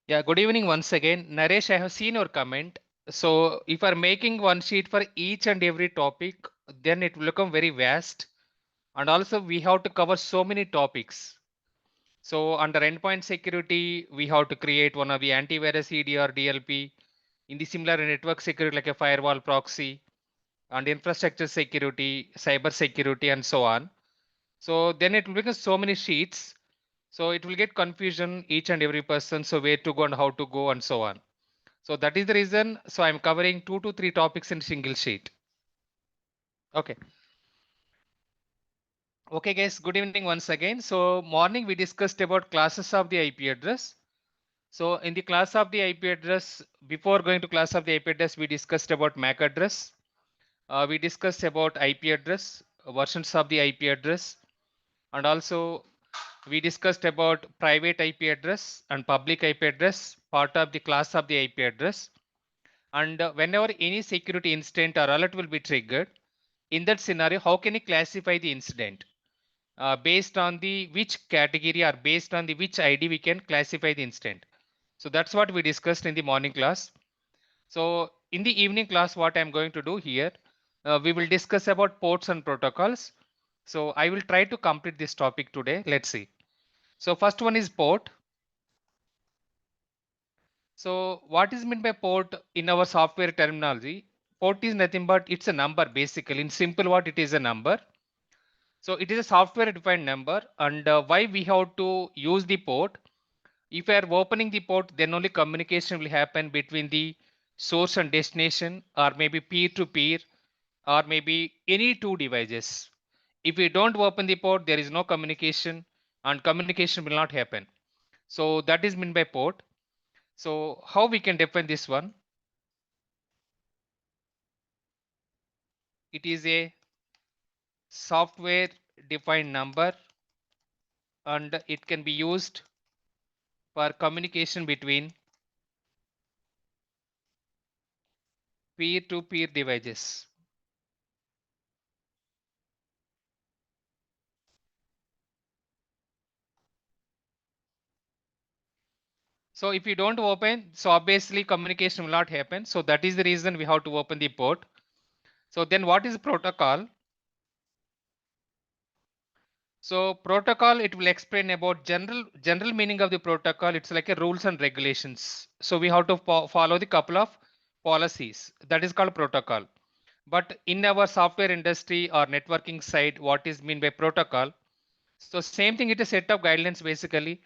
Yeah, good evening once again. Naresh, I have seen your comment. So if I'm making one sheet for each and every topic, then it will become very vast. And also we have to cover so many topics. So under endpoint security, we have to create one of the antivirus EDR DLP. In the similar network security like a firewall proxy and infrastructure security, cyber security and so on. So then it will become so many sheets. So it will get confusion each and every person. So where to go and how to go and so on. So that is the reason. So I'm covering 2 to 3 topics in single sheet. Okay. Okay, guys. Good evening once again. So morning we discussed about classes of the IP address. So in the class of the IP address, before going to class of the IP address, we discussed about MAC address. We discussed about IP address, versions of the IP address, and also we discussed about private IP address and public IP address, part of the class of the IP address. And whenever any security incident or alert will be triggered, in that scenario, how can you classify the incident? Based on the which category or based on the which ID we can classify the incident. So that's what we discussed in the morning class. So in the evening class, what I'm going to do here, we will discuss about ports and protocols. So I will try to complete this topic today. Let's see. So first one is port. So what is meant by port in our software terminology? Port is nothing but it's a number basically. In simple word, it is a number. So it is a software defined number, and why we have to use the port. If we are opening the port, then only communication will happen between the source and destination, or maybe peer to peer, or maybe any two devices. If we don't open the port, there is no communication and communication will not happen. So that is meant by port. So how we can define this one? It is a software defined number and it can be used for communication between peer-to-peer devices. So if you don't open, so obviously communication will not happen. So that is the reason we have to open the port. So then what is protocol? So protocol, it will explain about general meaning of the protocol. It's like a rules and regulations. So we have to follow the couple of policies. That is called protocol. But in our software industry or networking side, what is mean by protocol? So same thing, it is a set of guidelines basically.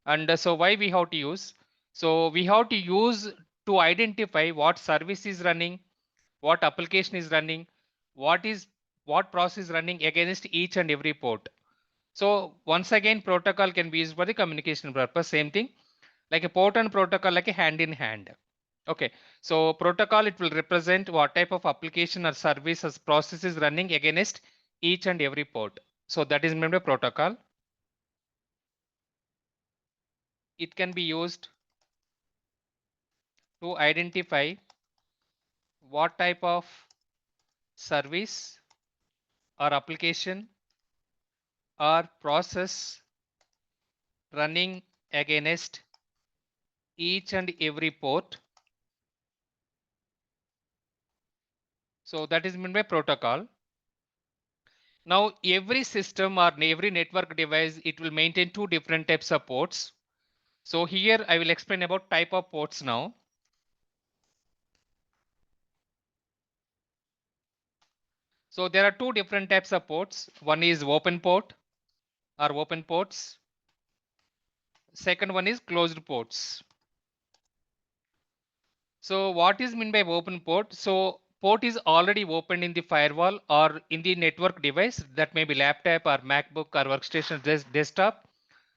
And so why we have to use? So we have to use to identify what service is running, what application is running, what process is running against each and every port. So once again, protocol can be used for the communication purpose. Same thing, like a port and protocol, like a hand in hand. Okay, so protocol, it will represent what type of application or service or process is running against each and every port. So that is meant by protocol. It can be used to identify what type of service or application or process running against each and every port. So that is meant by protocol. Now every system or every network device, it will maintain two different types of ports. So here I will explain about type of ports now. So there are two different types of ports. One is open port or open ports. Second one is closed ports. So what is meant by open port? So port is already opened in the firewall or in the network device, that may be laptop or MacBook or workstation desktop,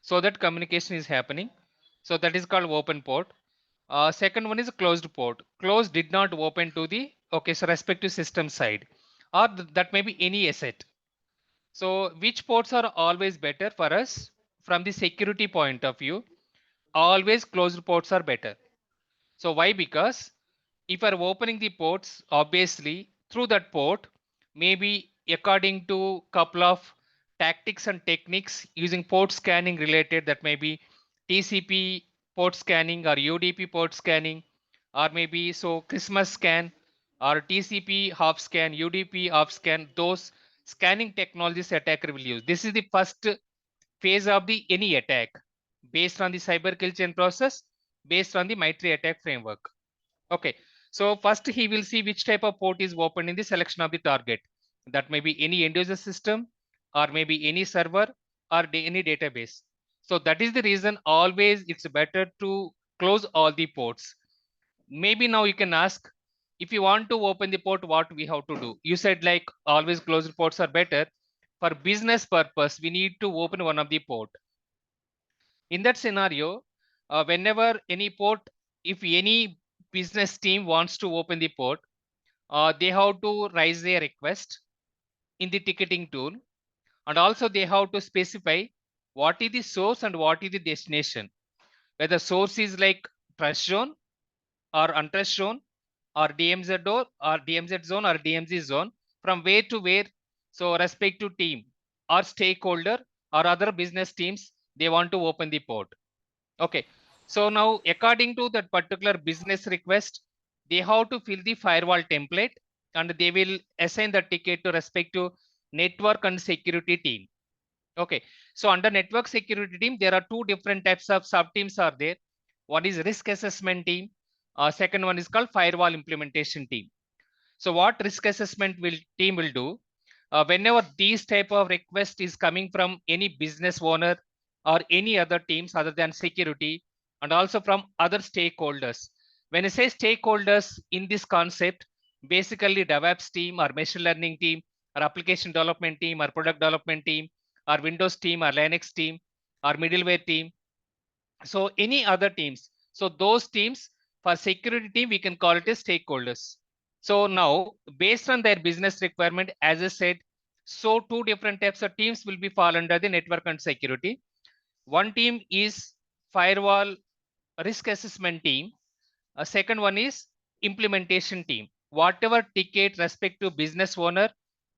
so that communication is happening. So that is called open port. Second one is closed port. Closed did not open to the so respective system side, or that may be any asset. So which ports are always better for us from the security point of view? Always closed ports are better. So why? Because if you are opening the ports, obviously through that port, maybe according to couple of tactics and techniques using port scanning related, that may be TCP port scanning or UDP port scanning, or maybe so Christmas scan or TCP half scan, UDP half scan, those scanning technologies attacker will use. This is the first phase of the any attack based on the cyber kill chain process, based on the MITRE attack framework. Okay, so first he will see which type of port is open in the selection of the target. That may be any end user system, or maybe any server, or any database. So that is the reason always it's better to close all the ports. Maybe now you can ask, if you want to open the port, what we have to do? You said like always closed ports are better. For business purpose, we need to open one of the port. In that scenario, whenever any port, if any business team wants to open the port, they have to raise a request in the ticketing tool, and also they have to specify what is the source and what is the destination. Whether source is like trust zone or untrust zone, or DMZ zone or DMZ zone, from where to where, so respective team or stakeholder or other business teams, they want to open the port. Okay, so now according to that particular business request, they have to fill the firewall template, and they will assign the ticket to respective network and security team. Okay, so under network security team, there are two different types of sub teams are there. One is risk assessment team. Second one is called firewall implementation team. So what risk assessment team will do, whenever these type of request is coming from any business owner or any other teams other than security, and also from other stakeholders. When I say stakeholders in this concept, basically DevOps team or machine learning team or application development team or product development team or Windows team or Linux team or middleware team. So any other teams. So those teams, for security team, we can call it as stakeholders. So now, based on their business requirement, as I said, so two different types of teams will be fall under the network and security. One team is firewall risk assessment team. A second one is implementation team. Whatever ticket respect to business owner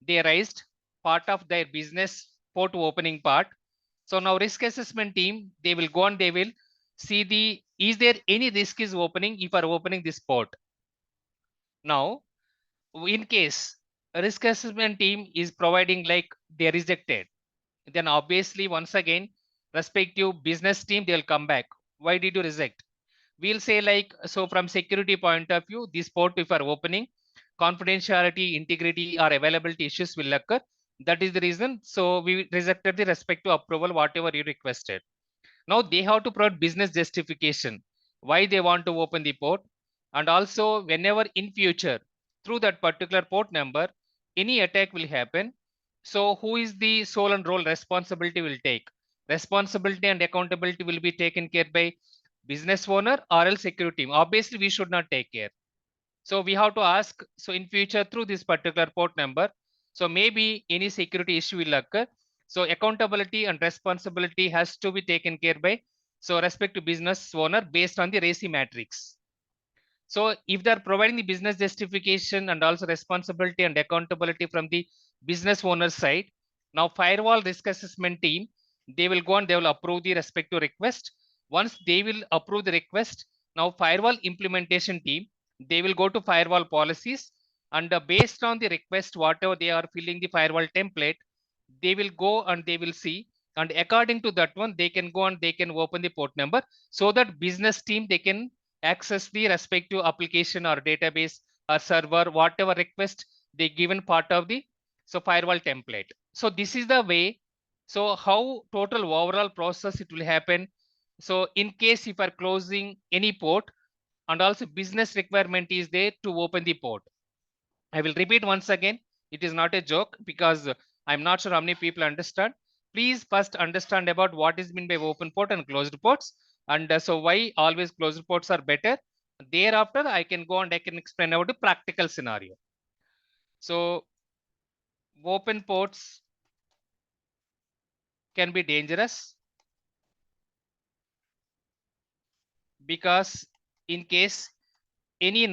they raised, part of their business port opening part. So now risk assessment team, they will go and they will see the, is there any risk is opening if are opening this port. Now, in case a risk assessment team is providing like they rejected, then obviously once again respective business team they'll come back. Why did you reject? We'll say like, so from security point of view, this port if are opening, confidentiality, integrity or availability issues will occur. That is the reason. So we rejected the respective approval whatever you requested. Now they have to provide business justification why they want to open the port, and also whenever in future through that particular port number any attack will happen, so who is the sole and role responsibility will take. Responsibility and accountability will be taken care by business owner or else security team. Obviously we should not take care. So we have to ask, so in future through this particular port number, so maybe any security issue will occur. So accountability and responsibility has to be taken care by, so respect to business owner based on the RACI matrix. So if they're providing the business justification and also responsibility and accountability from the business owner side, now firewall risk assessment team, they will go and they will approve the respective request. Once they will approve the request, now firewall implementation team, they will go to firewall policies, and based on the request, whatever they are filling the firewall template, they will go and they will see, and according to that one, they can go and they can open the port number, so that business team, they can access the respective application or database or server, whatever request they given part of the, so firewall template. So this is the way. So how total overall process it will happen. So in case if are closing any port, and also business requirement is there to open the port. I will repeat once again. It is not a joke because I'm not sure how many people understand. Please first understand about what is meant by open port and closed ports, and so why always closed ports are better. Thereafter, I can go and I can explain about the practical scenario. So open ports can be dangerous because in case any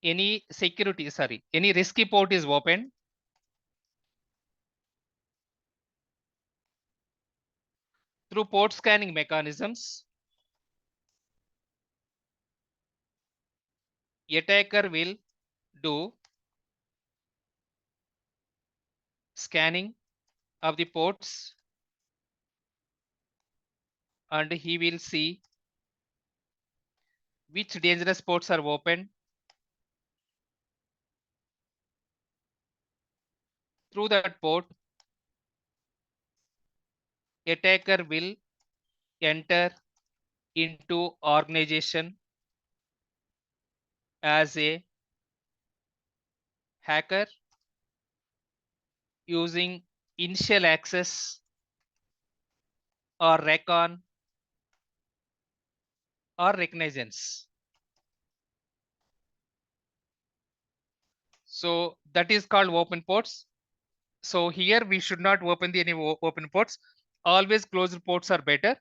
any security, sorry, any risky port is open, Through port scanning mechanisms, attacker will do scanning of the ports and he will see which dangerous ports are open. Through that port, attacker will enter into organization as a hacker using initial access or recon or reconnaissance. So that is called open ports. So here we should not open any open ports. Always closed ports are better.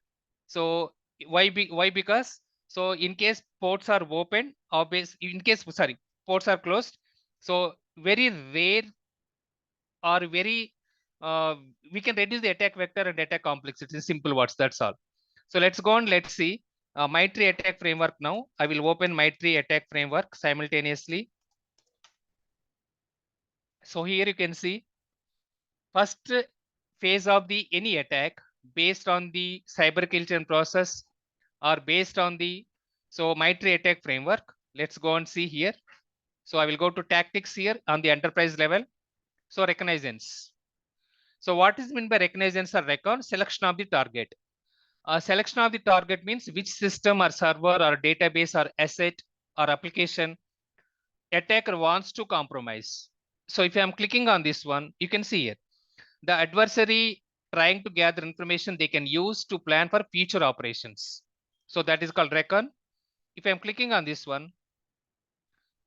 So why? Because so in case ports are open, obvious in case ports are closed. So very rare or very we can reduce the attack vector and attack complexity in simple words. That's all. So let's go on. Let's see MITRE attack framework now. I will open MITRE attack framework simultaneously. So here you can see first phase of the any attack based on the cyberrkcybertechnology process or based on the MITRE attack framework. Let's go and see here. So I will go to tactics here on the enterprise level. So reconnaissance. So what is meant by reconnaissance or recon? Selection of the target. Selection of the target means which system or server or database or asset or application attacker wants to compromise. So if I'm clicking on this one, you can see here the adversary trying to gather information they can use to plan for future operations. So that is called recon. If I'm clicking on this one,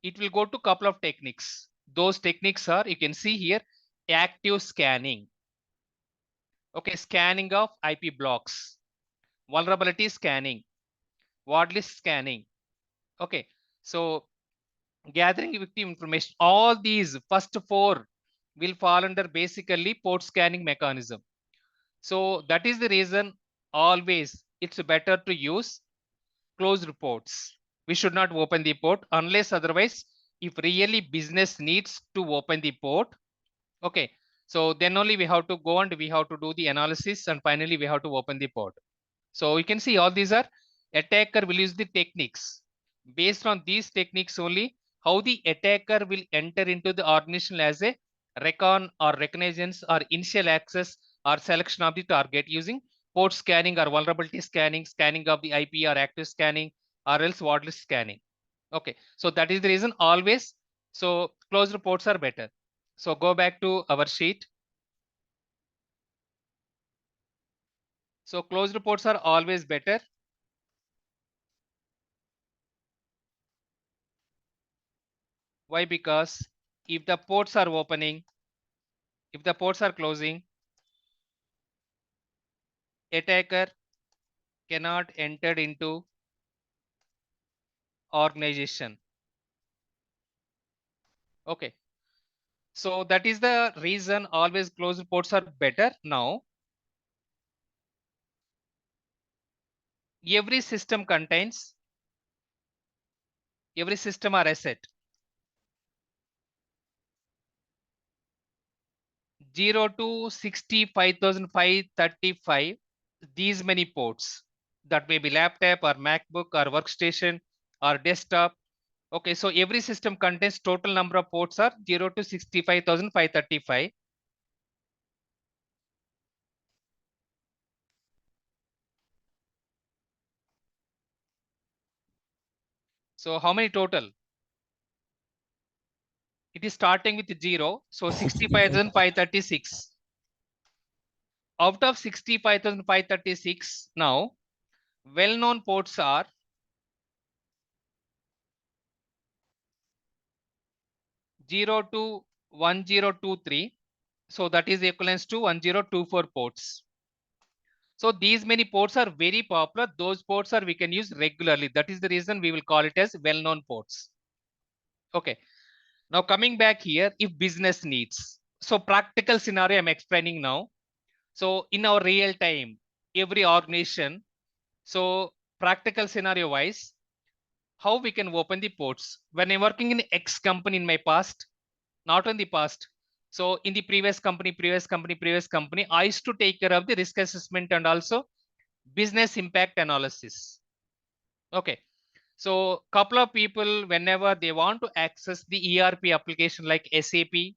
it will go to a couple of techniques. Those techniques are, you can see here, active scanning. Okay, scanning of IP blocks, vulnerability scanning, ward list scanning. Okay, so gathering victim information, all these first four will fall under basically port scanning mechanism. So that is the reason always it's better to use closed ports. We should not open the port unless otherwise, if really business needs to open the port, okay, so then only we have to go and we have to do the analysis and finally we have to open the port. So you can see all these are attacker will use the techniques. Based on these techniques only, how the attacker will enter into the organization as a recon or reconnaissance or initial access or selection of the target using port scanning or vulnerability scanning, scanning of the IP or active scanning or else ward list scanning. Okay, so that is the reason always. So closed ports are better. So go back to our sheet. So closed ports are always better. Why? Because if the ports are opening, if the ports are closing, attacker cannot enter into organization. Okay. So that is the reason always closed ports are better. Now, every system or asset 0 to 65,535, these many ports. That may be laptop or MacBook or workstation or desktop. Okay, so every system contains total number of ports are 0 to 65,535. So how many total? It is starting with 0. So 65,536. Out of 65,536, now well-known ports are 0 to 1023. So that is equivalent to 1024 ports. So these many ports are very popular. Those ports are we can use regularly. That is the reason we will call it as well-known ports. Okay. Now coming back here, if business needs. So practical scenario I'm explaining now. So in our real time, every organization. So practical scenario wise, how we can open the ports. When I'm working in X company in my past, not in the past. So in the previous company, I used to take care of the risk assessment and also business impact analysis. Okay. So couple of people, whenever they want to access the ERP application like SAP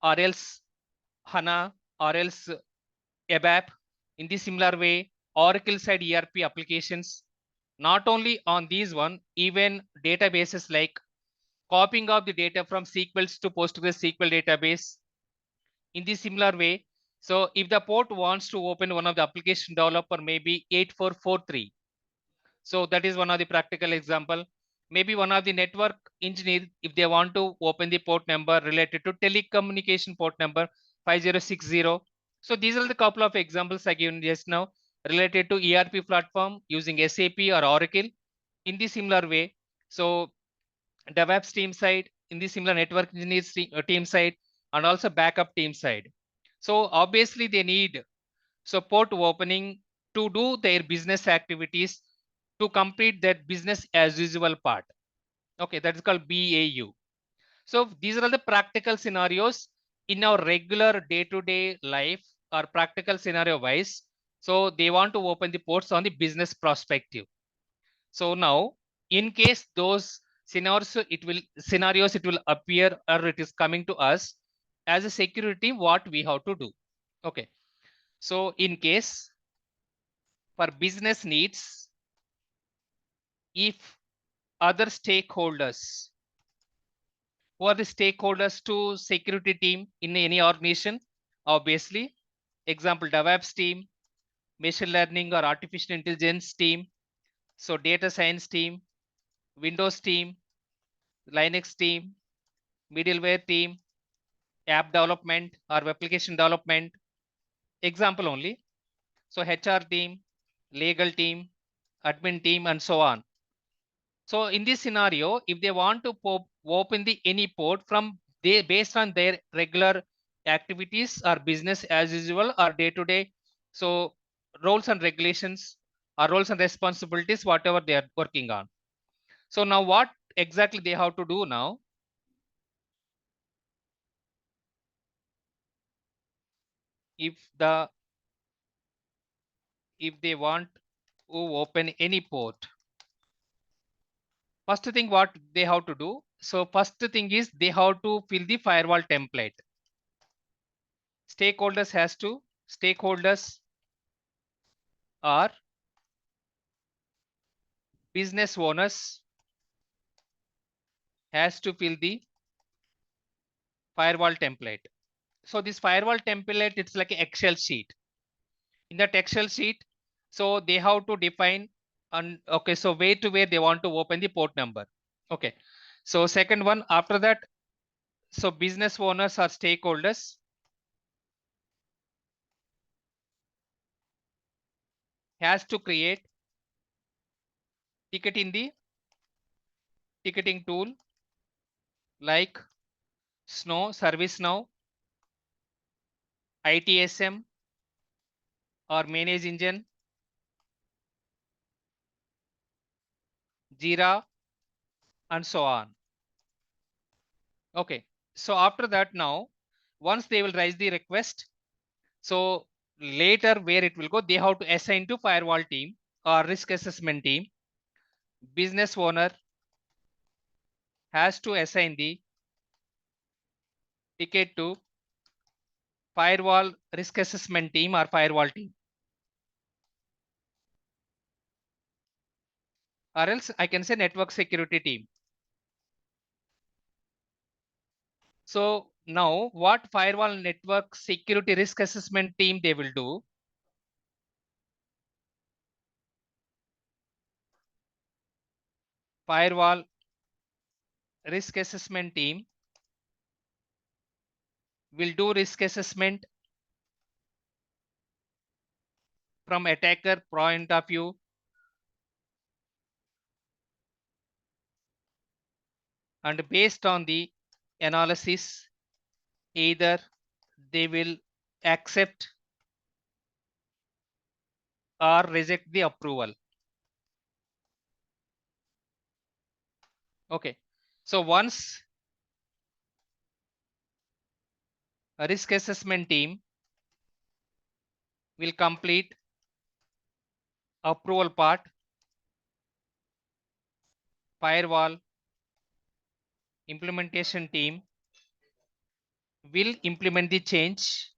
or else HANA or else ABAP, in the similar way, Oracle side ERP applications, not only on these one, even databases like copying of the data from SQLs to PostgreSQL database in the similar way. So if the port wants to open one of the application developer, maybe 8443. So that is one of the practical example. Maybe one of the network engineer, if they want to open the port number related to telecommunication port number 5060. So these are the couple of examples I given just now related to ERP platform using SAP or Oracle in the similar way. So DevOps team side, in the similar network engineers team side, and also backup team side. So obviously they need support opening to do their business activities to complete that business as usual part. Okay, that is called BAU. So these are the practical scenarios in our regular day-to-day life or practical scenario wise. So they want to open the ports on the business perspective. So now, in case those scenarios it will appear or it is coming to us as a security, what we have to do. Okay. So in case for business needs, if other stakeholders, who are the stakeholders to security team in any organization, obviously, example DevOps team, machine learning or artificial intelligence team, so data science team, Windows team, Linux team, middleware team, app development or application development, example only. So HR team, legal team, admin team, and so on. So in this scenario, if they want to open the any port from they based on their regular activities or business as usual or day to day, so roles and regulations or roles and responsibilities, whatever they are working on. So now what exactly they have to do now? If they want to open any port, first thing what they have to do. So first thing is they have to fill the firewall template. Stakeholders are business owners has to fill the firewall template. So this firewall template, it's like an Excel sheet. In that Excel sheet, so they have to define and okay, so where to where they want to open the port number. Okay. So second one after that, so business owners or stakeholders has to create ticket in the ticketing tool like Snow, ServiceNow, ITSM or Manage Engine, Jira, and so on. Okay. So after that now, once they will raise the request, so later where it will go, they have to assign to firewall team or risk assessment team. Business owner has to assign the ticket to firewall risk assessment team or firewall team. Or else I can say network security team. So now what firewall network security risk assessment team they will do? Firewall risk assessment team will do risk assessment from attacker point of view, and based on the analysis, either they will accept or reject the approval. Okay. So once a risk assessment team will complete approval part, firewall implementation team will implement the change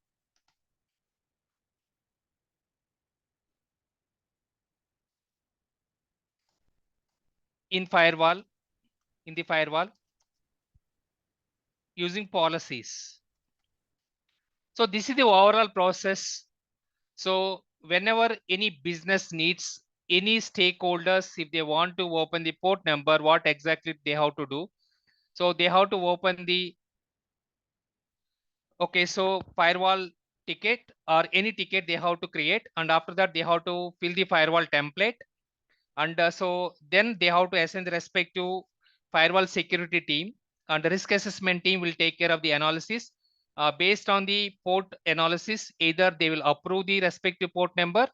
in firewall, in the firewall using policies. So this is the overall process. So whenever any business needs any stakeholders, if they want to open the port number, what exactly they have to do? So they have to open the, okay, so firewall ticket or any ticket they have to create, and after that they have to fill the firewall template, and so then they have to assign the respective firewall security team, and the risk assessment team will take care of the analysis. Based on the port analysis, either they will approve the respective port number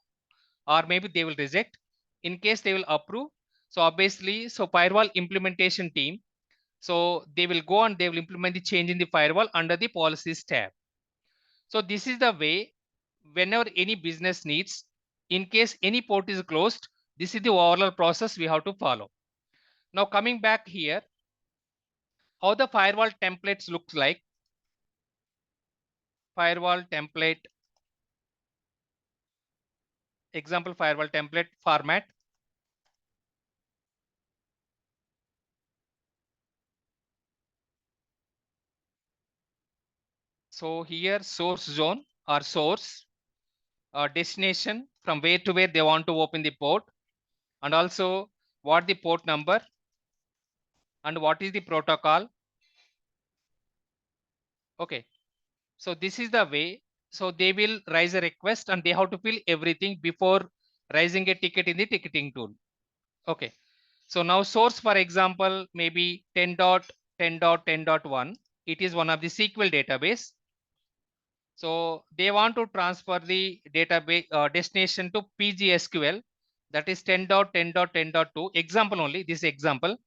or maybe they will reject. In case they will approve, so obviously, so firewall implementation team, so they will go and they will implement the change in the firewall under the policies tab. So this is the way whenever any business needs, in case any port is closed, this is the overall process we have to follow. Now coming back here, how the firewall templates looks like. Firewall template, example firewall template format. So here source zone or source, destination from where to where they want to open the port, and also what the port number and what is the protocol. Okay, so this is the way. So they will raise a request and they have to fill everything before raising a ticket in the ticketing tool. Okay, so now source, for example, maybe 10.10.10.1. It is one of the SQL database. So they want to transfer the database destination to PGSQL, that is 10.10.10.2. Example only, this example.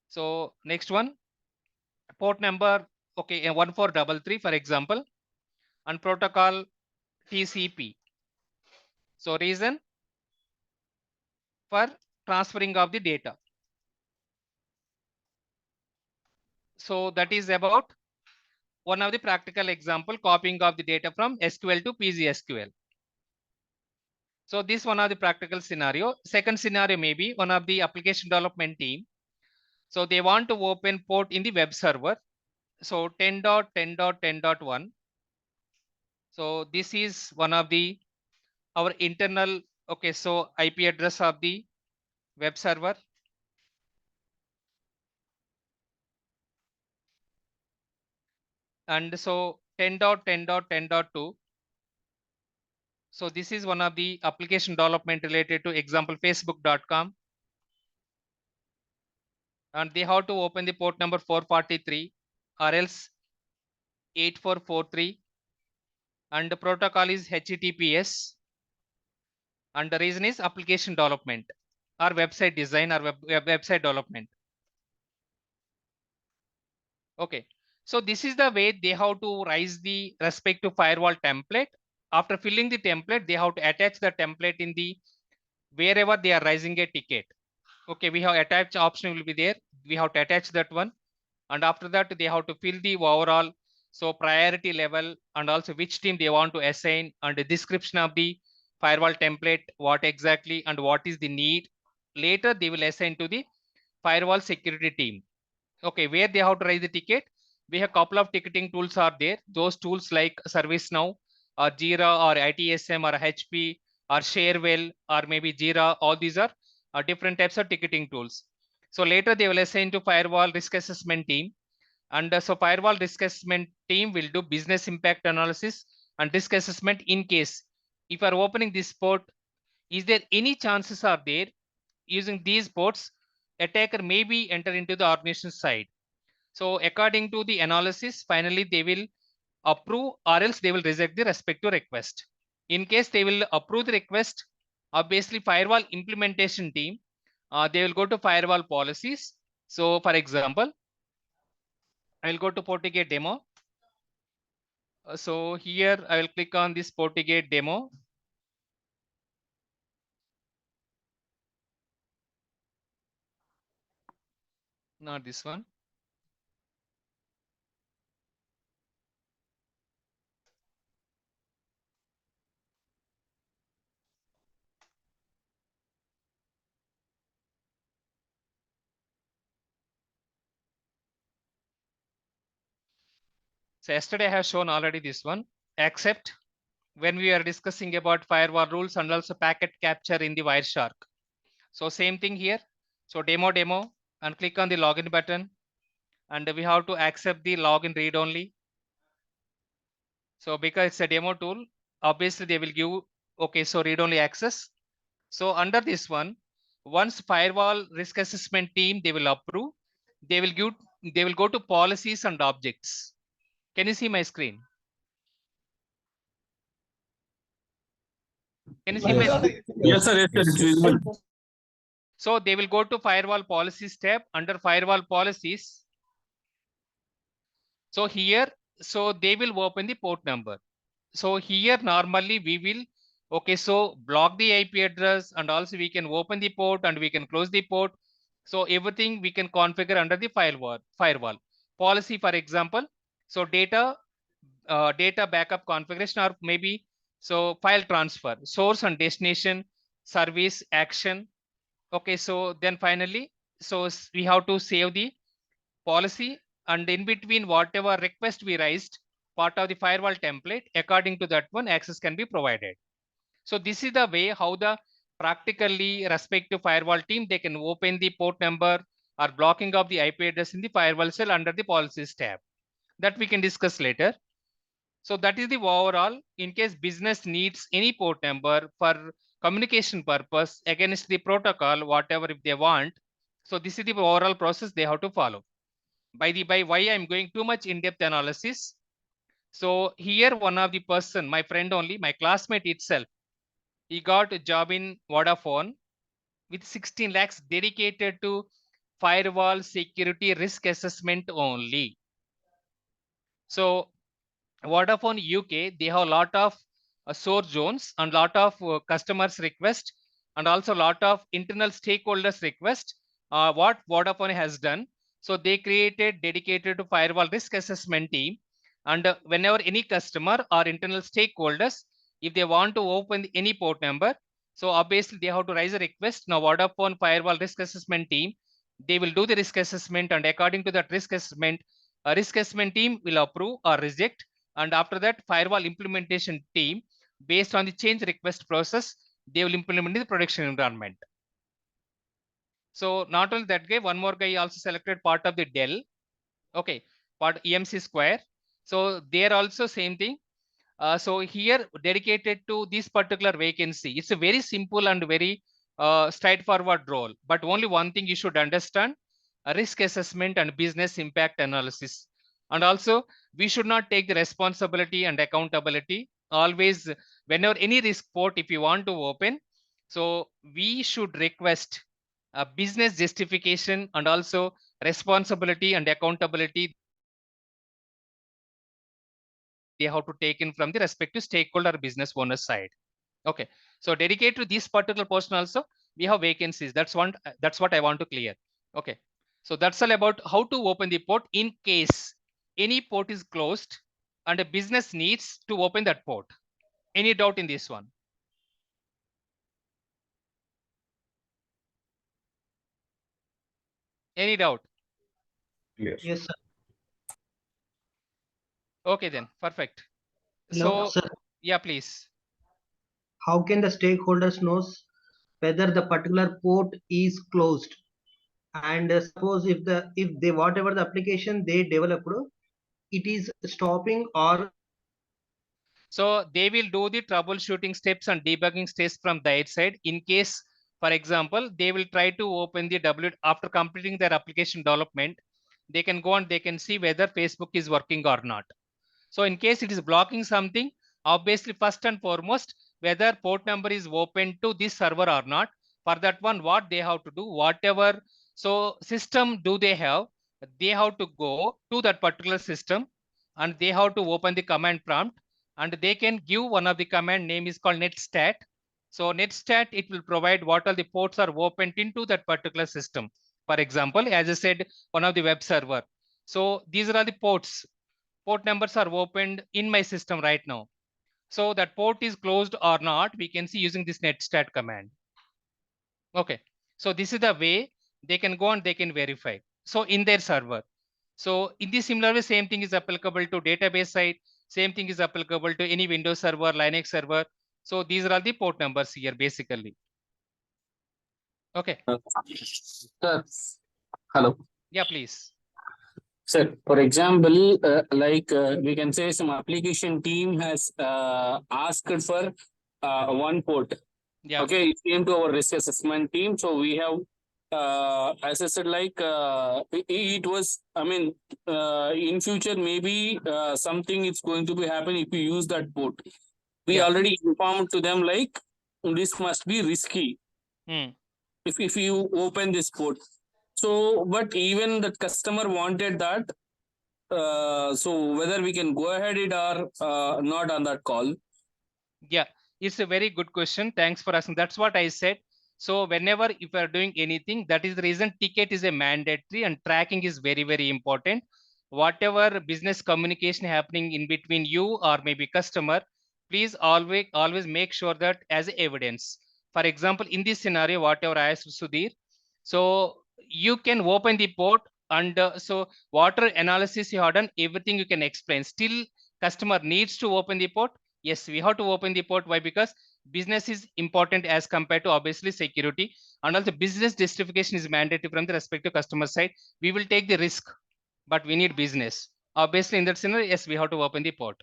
So next one, port number, okay, 1433 for example, and protocol TCP. So reason for transferring of the data. So that is about one of the practical example, copying of the data from SQL to PGSQL. So this one of the practical scenario. Second scenario may be one of the application development team. So they want to open port in the web server. So 10.10.10.1. So this is one of the our internal, okay, so IP address of the web server. And so 10.10.10.2. So this is one of the application development related to example facebook.com. And they have to open the port number 443 or else 8443. And the protocol is HTTPS. And the reason is application development or website design or website development. Okay. So this is the way they have to raise the respective firewall template. After filling the template, they have to attach the template in the wherever they are raising a ticket. Okay, we have attach option will be there. We have to attach that one. And after that, they have to fill the overall, so priority level and also which team they want to assign and the description of the firewall template, what exactly and what is the need. Later, they will assign to the firewall security team. Okay, where they have to raise the ticket. We have a couple of ticketing tools are there. Those tools like ServiceNow or Jira or ITSM or HP or Sharewell or maybe Jira. All these are different types of ticketing tools. So later they will assign to firewall risk assessment team. And so firewall risk assessment team will do business impact analysis and risk assessment in case if you are opening this port, is there any chances are there using these ports, attacker may be enter into the organization side. So according to the analysis, finally they will approve or else they will reject the respective request. In case they will approve the request, obviously firewall implementation team, they will go to firewall policies. So for example, I will go to FortiGate demo. So here I will click on this FortiGate demo. Not this one. So yesterday I have shown already this one, except when we are discussing about firewall rules and also packet capture in the Wireshark. So same thing here. So demo and click on the login button, and we have to accept the login read only. So because it's a demo tool, obviously they will give, okay, so read only access. So under this one, once firewall risk assessment team, they will approve, they will go to policies and objects. Can you see my screen? Can you see my screen? Yes, sir. Yes, sir. It's visible. So they will go to firewall policies tab. Under firewall policies, so here, so they will open the port number. So here normally we will, okay, so block the IP address, and also we can open the port and we can close the port. So everything we can configure under the firewall policy. For example, so data backup configuration, or maybe so file transfer, source and destination, service, action. Okay, so then finally, so we have to save the policy, and in between whatever request we raised, part of the firewall template, according to that one, access can be provided. So this is the way how the practically respective firewall team, they can open the port number or blocking of the IP address in the firewall cell under the policies tab. That we can discuss later. So that is the overall. In case business needs any port number for communication purpose against the protocol, whatever if they want. So this is the overall process they have to follow. By why I'm going too much in-depth analysis. So here one of the person, my friend only, my classmate itself, he got a job in Vodafone with 16 lakhs dedicated to firewall security risk assessment only. So Vodafone UK, they have a lot of source zones and lot of customers request, and also a lot of internal stakeholders request. What Vodafone has done, so they created dedicated to firewall risk assessment team, and whenever any customer or internal stakeholders, if they want to open any port number, so obviously they have to raise a request. Now Vodafone firewall risk assessment team, they will do the risk assessment, and according to that risk assessment, a risk assessment team will approve or reject, and after that firewall implementation team, based on the change request process, they will implement in the production environment. So not only that guy, one more guy also selected part of the Dell, okay, part EMC square. So there also same thing. So here dedicated to this particular vacancy, it's a very simple and very straightforward role, but only one thing you should understand, risk assessment and business impact analysis. And also we should not take the responsibility and accountability always. Whenever any risk port, if you want to open, so we should request a business justification and also responsibility and accountability they have to take in from the respective stakeholder business owner side. Okay, so dedicated to this particular portion also, we have vacancies. That's what I want to clear. Okay, so that's all about how to open the port in case any port is closed and a business needs to open that port. Any doubt in this one? Any doubt? Yes. Yes, sir. Okay, then perfect. Hello, So sir. yeah, please. How can the stakeholders knows whether the particular port is closed? And suppose if they whatever the application they developed, it is stopping or So they will do the troubleshooting steps and debugging steps from their side. In case, for example, they will try to open the after completing their application development, they can go and they can see whether Facebook is working or not. So in case it is blocking something, Obviously, first and foremost, whether port number is open to this server or not. For that one, what they have to do, whatever so system do they have to go to that particular system and they have to open the command prompt, and they can give one of the command name is called netstat. So netstat, it will provide what all the ports are opened into that particular system. For example, as I said, one of the web server. So these are all the port numbers are opened in my system right now. So that port is closed or not, we can see using this netstat command. Okay. So this is the way they can go and they can verify. So in their server. So in this similar way, same thing is applicable to database side. Same thing is applicable to any Windows server, Linux server. So these are all the port numbers here basically. Okay. Sir, hello. Yeah, please. Sir, for example, we can say some application team has asked for one port. Yeah. Okay, it came to our risk assessment team. So we have assessed it was, I mean, in future, maybe something is going to be happen if you use that port. We Yeah. already informed to them like this must be risky if you open this port. So, but even the customer wanted that. So whether we can go ahead it or not on that call. Yeah, it's a very good question. Thanks for asking. That's what I said. So whenever if you are doing anything, that is the reason ticket is a mandatory and tracking is very, very important. Whatever business communication happening in between you or maybe customer, please always make sure that as evidence. For example, in this scenario, whatever I asked Sudhir, so you can open the port and so water analysis you have done, everything you can explain. Still, customer needs to open the port. Yes, we have to open the port. Why? Because business is important as compared to obviously security, and also business justification is mandatory from the respective customer side. We will take the risk, but we need business. Obviously, in that scenario, yes, we have to open the port.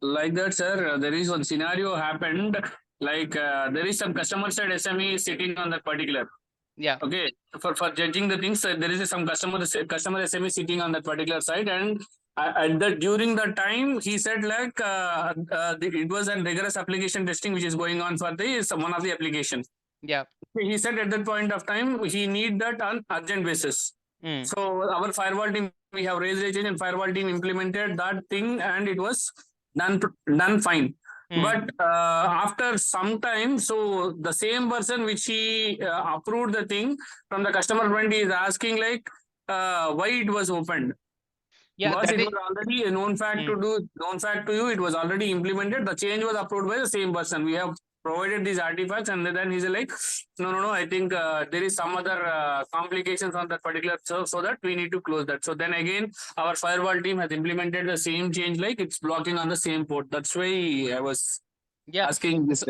Like that, sir, there is one scenario happened. There is some customer side SME sitting on that particular. Yeah. Okay. For judging the things, there is some customer SME sitting on that particular side, and at the during the time he said it was a rigorous application testing which is going on for one of the application. Yeah. He said at that point of time he need that on urgent basis. So our firewall team, we have raised a change and firewall team implemented that thing and it was done fine. But after some time, so the same person which he approved the thing from the customer point is asking why it was opened. Yeah, Because that it is was already a known fact to you, it was already implemented. The change was approved by the same person. We have provided these artifacts, and then he's like, no. I think there is some other complications on that particular so that we need to close that. So then again, our firewall team has implemented the same change, like it's blocking on the same port. That's why I was asking this.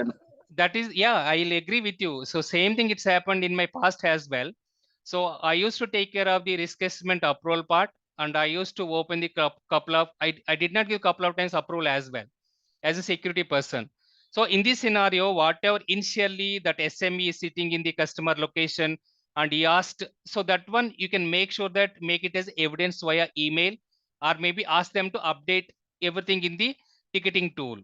That is, yeah, I'll agree with you. So same thing it's happened in my past as well. So I used to take care of the risk assessment approval part, and I used to open the couple of I did not give couple of times approval as well as a security person. So in this scenario, whatever initially that SME is sitting in the customer location and he asked, so that one you can make sure that make it as evidence via email, or maybe ask them to update everything in the ticketing tool.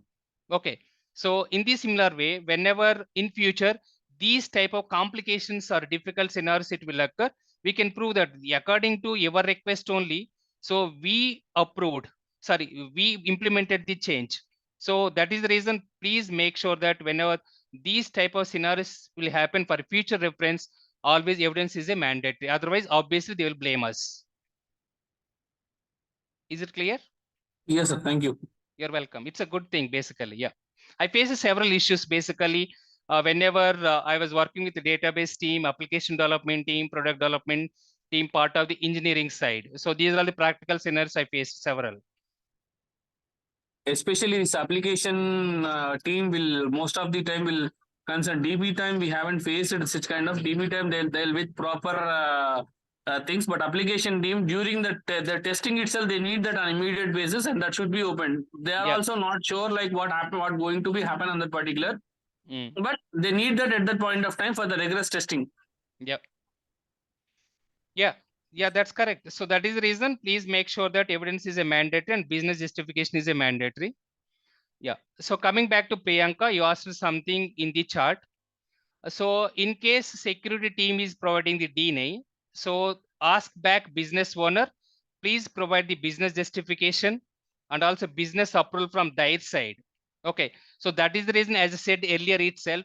Okay. So in the similar way, whenever in future these type of complications or difficult scenarios it will occur, we can prove that according to your request only. So we implemented the change. So that is the reason, please make sure that whenever these type of scenarios will happen for future reference, always evidence is a mandatory. Otherwise, obviously they will blame us. Is it clear? Yes, sir. Thank you. You're welcome. It's a good thing, basically. Yeah. I face several issues, basically, whenever I was working with the database team, application development team, product development team, part of the engineering side. So these are the practical scenarios I faced several. Especially this application team will most of the time will concern DB time. We haven't faced such kind of DB time. They'll with proper things, but application team during the testing itself, they need that on immediate basis, and that should be opened. They are also not sure like what going to be happen on that particular, but they need that at that point of time for the rigorous testing. Yep. Yeah. Yeah, that's correct. So that is the reason. Please make sure that evidence is a mandatory and business justification is a mandatory. Yeah. So coming back to Priyanka, you asked something in the chart. So in case security team is providing the DNA, so ask back business owner, please provide the business justification and also business approval from their side. Okay. So that is the reason, as I said earlier itself.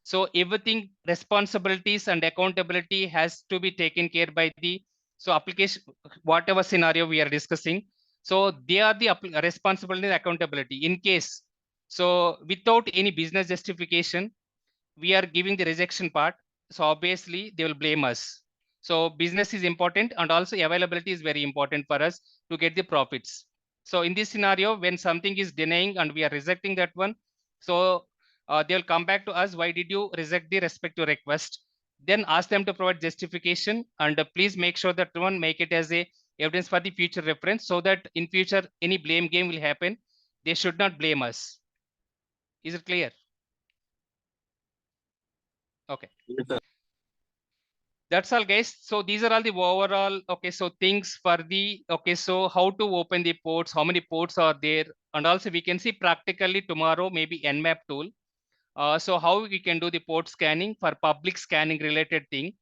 So everything responsibilities and accountability has to be taken care by the so application, whatever scenario we are discussing. So they are the responsibility and accountability in case. So without any business justification, we are giving the rejection part. So obviously they will blame us. So business is important and also availability is very important for us to get the profits. So in this scenario, when something is denying and we are rejecting that one, so they'll come back to us. Why did you reject the respective request? Then ask them to provide justification and please make sure that one make it as a evidence for the future reference so that in future any blame game will happen. They should not blame us. Is it clear? Okay. Yes, sir. That's all, guys. So these are all the overall okay, so things for the okay, so how to open the ports, how many ports are there, and also we can see practically tomorrow maybe nmap tool. So how we can do the port scanning for public scanning related thing,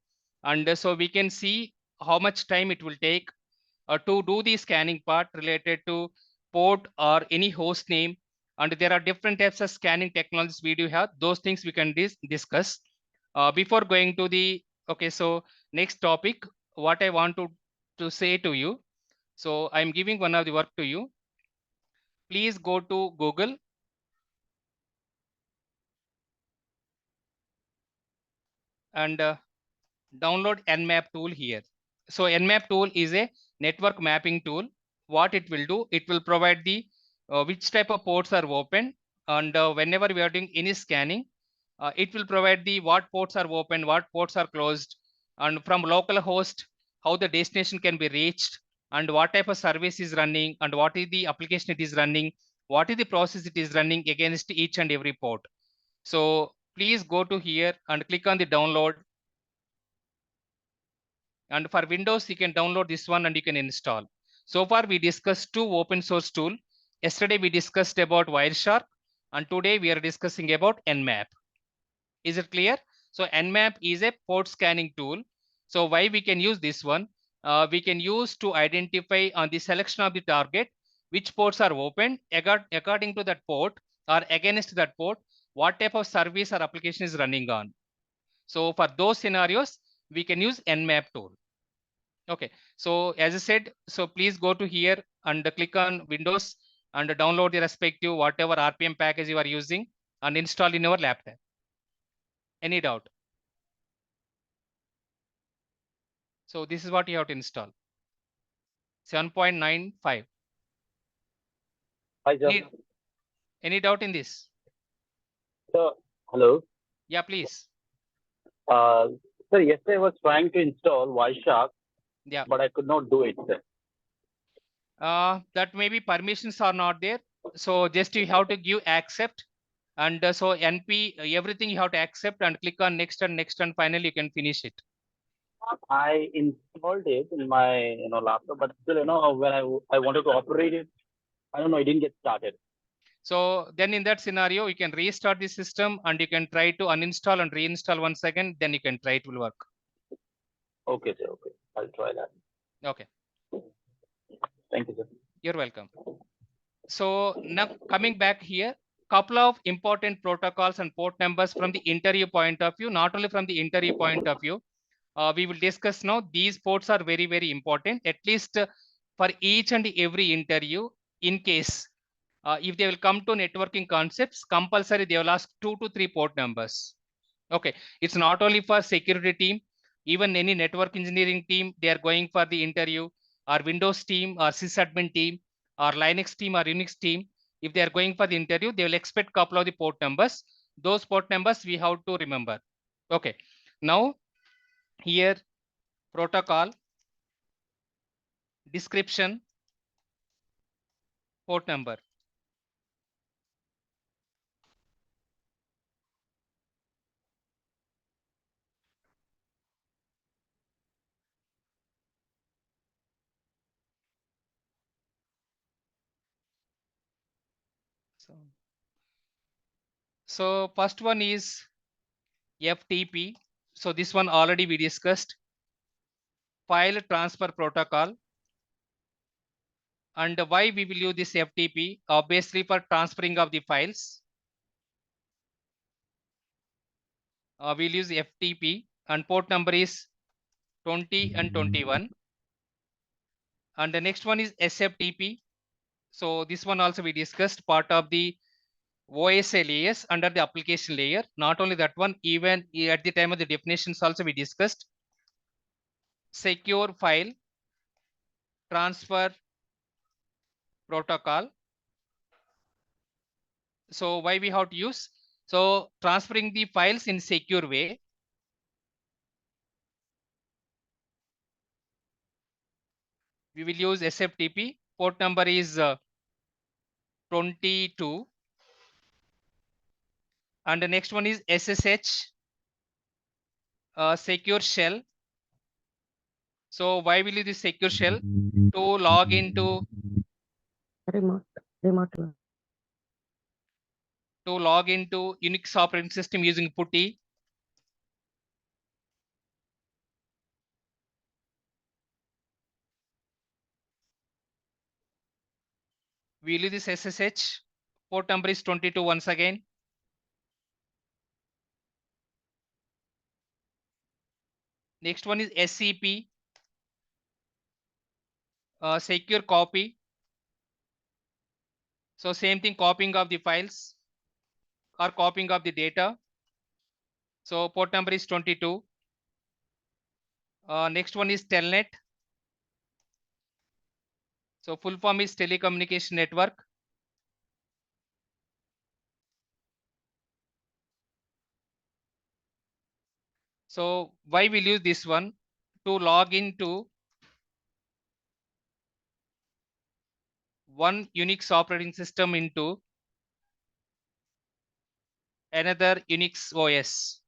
and so we can see how much time it will take to do the scanning part related to port or any host name. And there are different types of scanning technologies we do have. Those things we can discuss. Before going to the, okay, so next topic, what I want to say to you. So I'm giving one of the work to you. Please go to Google and download nmap tool here. So nmap tool is a network mapping tool. What it will do, it will provide the which type of ports are open, and whenever we are doing any scanning, it will provide the what ports are open, what ports are closed, and from local host how the destination can be reached, and what type of service is running, and what is the application it is running, what is the process it is running against each and every port. So please go to here and click on the download. And for Windows, you can download this one and you can install. So far, we discussed two open source tool. Yesterday, we discussed about Wireshark, and today we are discussing about Nmap. Is it clear? So Nmap is a port scanning tool. So why we can use this one? We can use to identify on the selection of the target, which ports are open according to that port or against that port, what type of service or application is running on. So for those scenarios, we can use Nmap tool. Okay, so as I said, so please go to here and click on Windows and download the respective whatever RPM package you are using and install in your laptop. Any doubt? So this is what you have to install. 7.95. Hi, sir. Any doubt in this? So, hello. Yeah, please. Sir, yesterday I was trying to install Wireshark, Yeah. but I could not do it, sir. That maybe permissions are not there. So just you have to give accept. And so NP, everything you have to accept and click on next and finally you can finish it. I installed it in my laptop, but still when I wanted to operate it, I don't know, it didn't get started. So then in that scenario, you can restart the system and you can try to uninstall and reinstall once again. Then you can try, it will work. Okay, sir. Okay, I'll try that. Okay. Thank you, sir. You're welcome. So now coming back here, couple of important protocols and port numbers from the interview point of view, not only from the interview point of view, we will discuss now. These ports are very, very important, at least for each and every interview. In case if they will come to networking concepts, compulsory they will ask 2 to 3 port numbers. Okay, it's not only for security team, even any network engineering team, they are going for the interview, or Windows team, or sysadmin team, or Linux team, or Unix team. If they are going for the interview, they will expect couple of the port numbers. Those port numbers we have to remember. Okay, now here protocol description, port number. So first one is FTP. So this one already we discussed. File transfer protocol. And why we will use this FTP? Obviously for transferring of the files. We'll use FTP and port number is 20 and 21. And the next one is SFTP. So this one also we discussed, part of the OSI layers under the application layer. Not only that one, even at the time of the definitions also we discussed. Secure file transfer protocol. So why we have to use? So transferring the files in secure way. We will use SFTP. Port number is 22. And the next one is SSH, secure shell. So why will you use secure shell? To log into remote. to log into Unix operating system using PuTTY. We will use this SSH. Port number is 22 once again. Next one is SCP, secure copy. So same thing, copying of the files or copying of the data. So port number is 22. Next one is Telnet. So full form is telecommunication network. So why we'll use this one? To log into one Unix operating system into another Unix OS.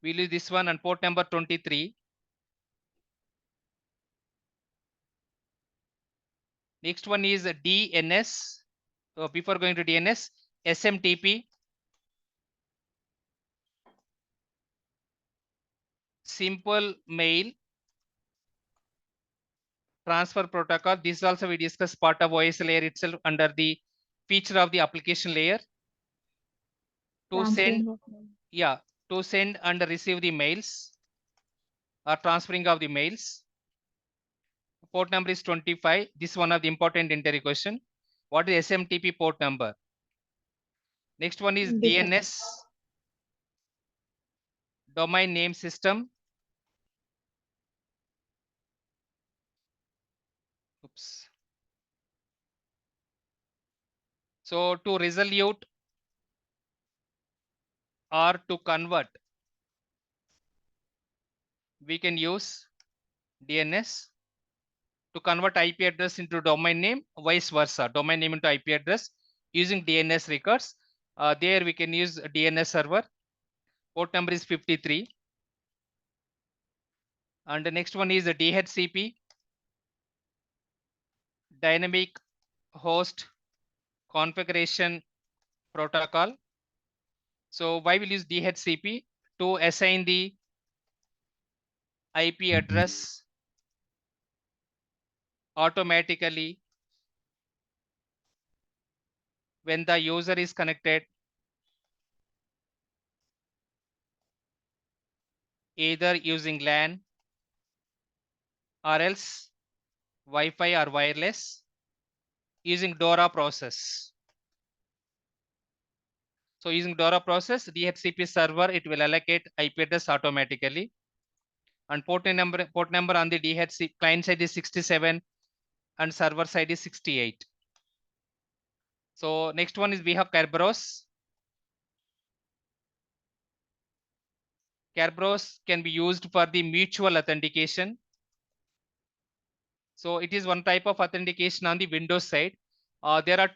We'll use this one and port number 23. Next one is DNS. So before going to DNS, SMTP, simple mail transfer protocol. This also we discussed, part of OS layer itself under the feature of the application layer. To send, to send and receive the mails or transferring of the mails. Port number is 25. This is one of the important interview question. What is SMTP port number? Next one is DNS, domain name system. Oops. So to resolute or to convert, we can use DNS. To convert IP address into domain name, vice versa, domain name into IP address using DNS records. There we can use DNS server. Port number is 53. And the next one is the DHCP, dynamic host configuration protocol. So why will use DHCP? To assign the IP address automatically when the user is connected either using LAN or else Wi-Fi or wireless using DORA process. So using DORA process, DHCP server, it will allocate IP address automatically. And port number on the DHCP client side is 67 and server side is 68. So next one is we have Kerberos. Kerberos can be used for the mutual authentication. So it is one type of authentication on the Windows side. There are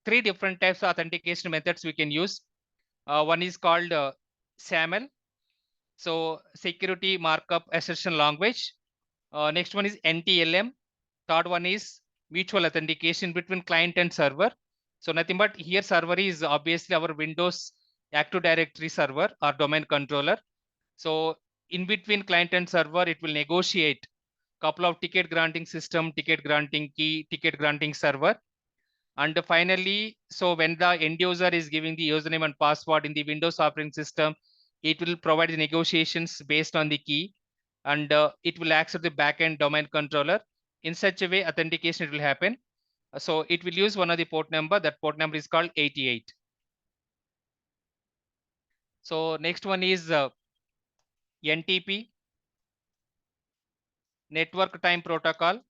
three different types of authentication methods we can use. One is called SAML. So security markup assertion language. Next one is NTLM. Third one is mutual authentication between client and server. So nothing but here server is obviously our Windows Active Directory server or domain controller. So in between client and server, it will negotiate couple of ticket granting system, ticket granting key, ticket granting server. And finally, so when the end user is giving the username and password in the Windows operating system, it will provide the negotiations based on the key, and it will access the backend domain controller. In such a way, authentication will happen. So it will use one of the port number. That port number is called 88. So next one is NTP, Network Time Protocol.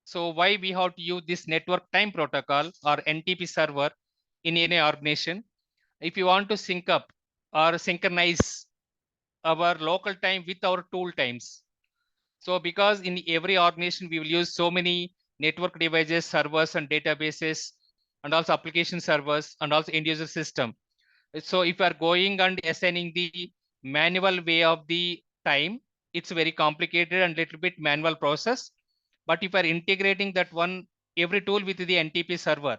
So why we have to use this Network Time Protocol or NTP server in any organization? If you want to sync up or synchronize our local time with our tool times. So because in every organization, we will use so many network devices, servers and databases, and also application servers and also end user system. So if you are going and assigning the manual way of the time, it's very complicated and little bit manual process. But if you are integrating that one, every tool with the NTP server,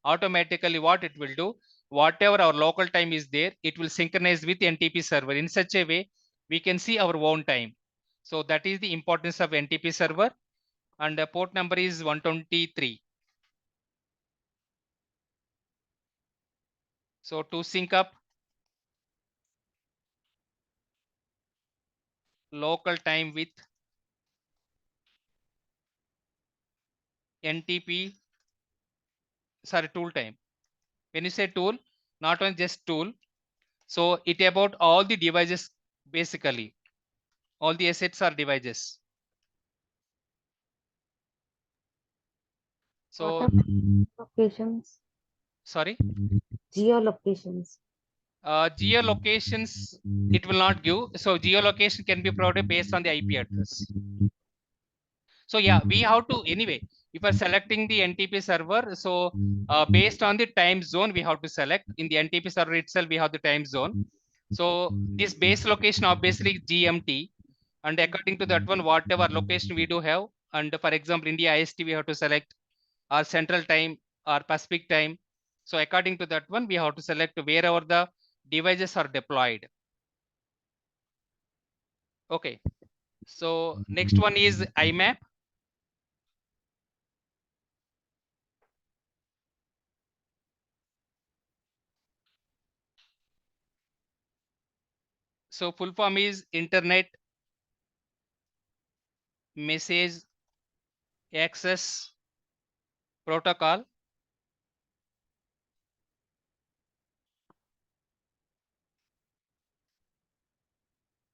automatically what it will do, whatever our local time is there, it will synchronize with NTP server. In such a way, we can see our own time. So that is the importance of NTP server. And the port number is 123. So to sync up local time with NTP, sorry, tool time. When you say tool, not only just tool, so it about all the devices, basically all the assets are devices. What So are locations? sorry, Geolocations. geolocations it will not give. So geolocation can be provided based on the IP address. So yeah, we have to anyway, if we're selecting the NTP server, so based on the time zone, we have to select in the NTP server itself, we have the time zone. So this base location obviously GMT, and according to that one, whatever location we do have, and for example, India IST, we have to select our central time or Pacific time. So according to that one, we have to select wherever the devices are deployed. Okay. So next one is IMAP. So full form is Internet Message Access Protocol.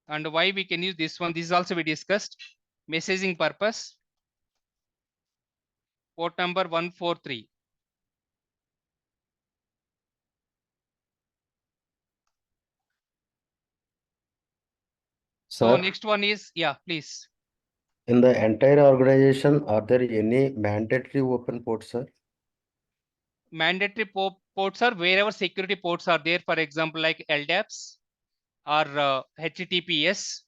And why we can use this one, this is also we discussed. Messaging purpose, port number 143. So Sir, next one is, yeah, please. in the entire organization, are there any mandatory open ports, sir? Mandatory ports are wherever security ports are there, for example, like LDAPs or HTTPS,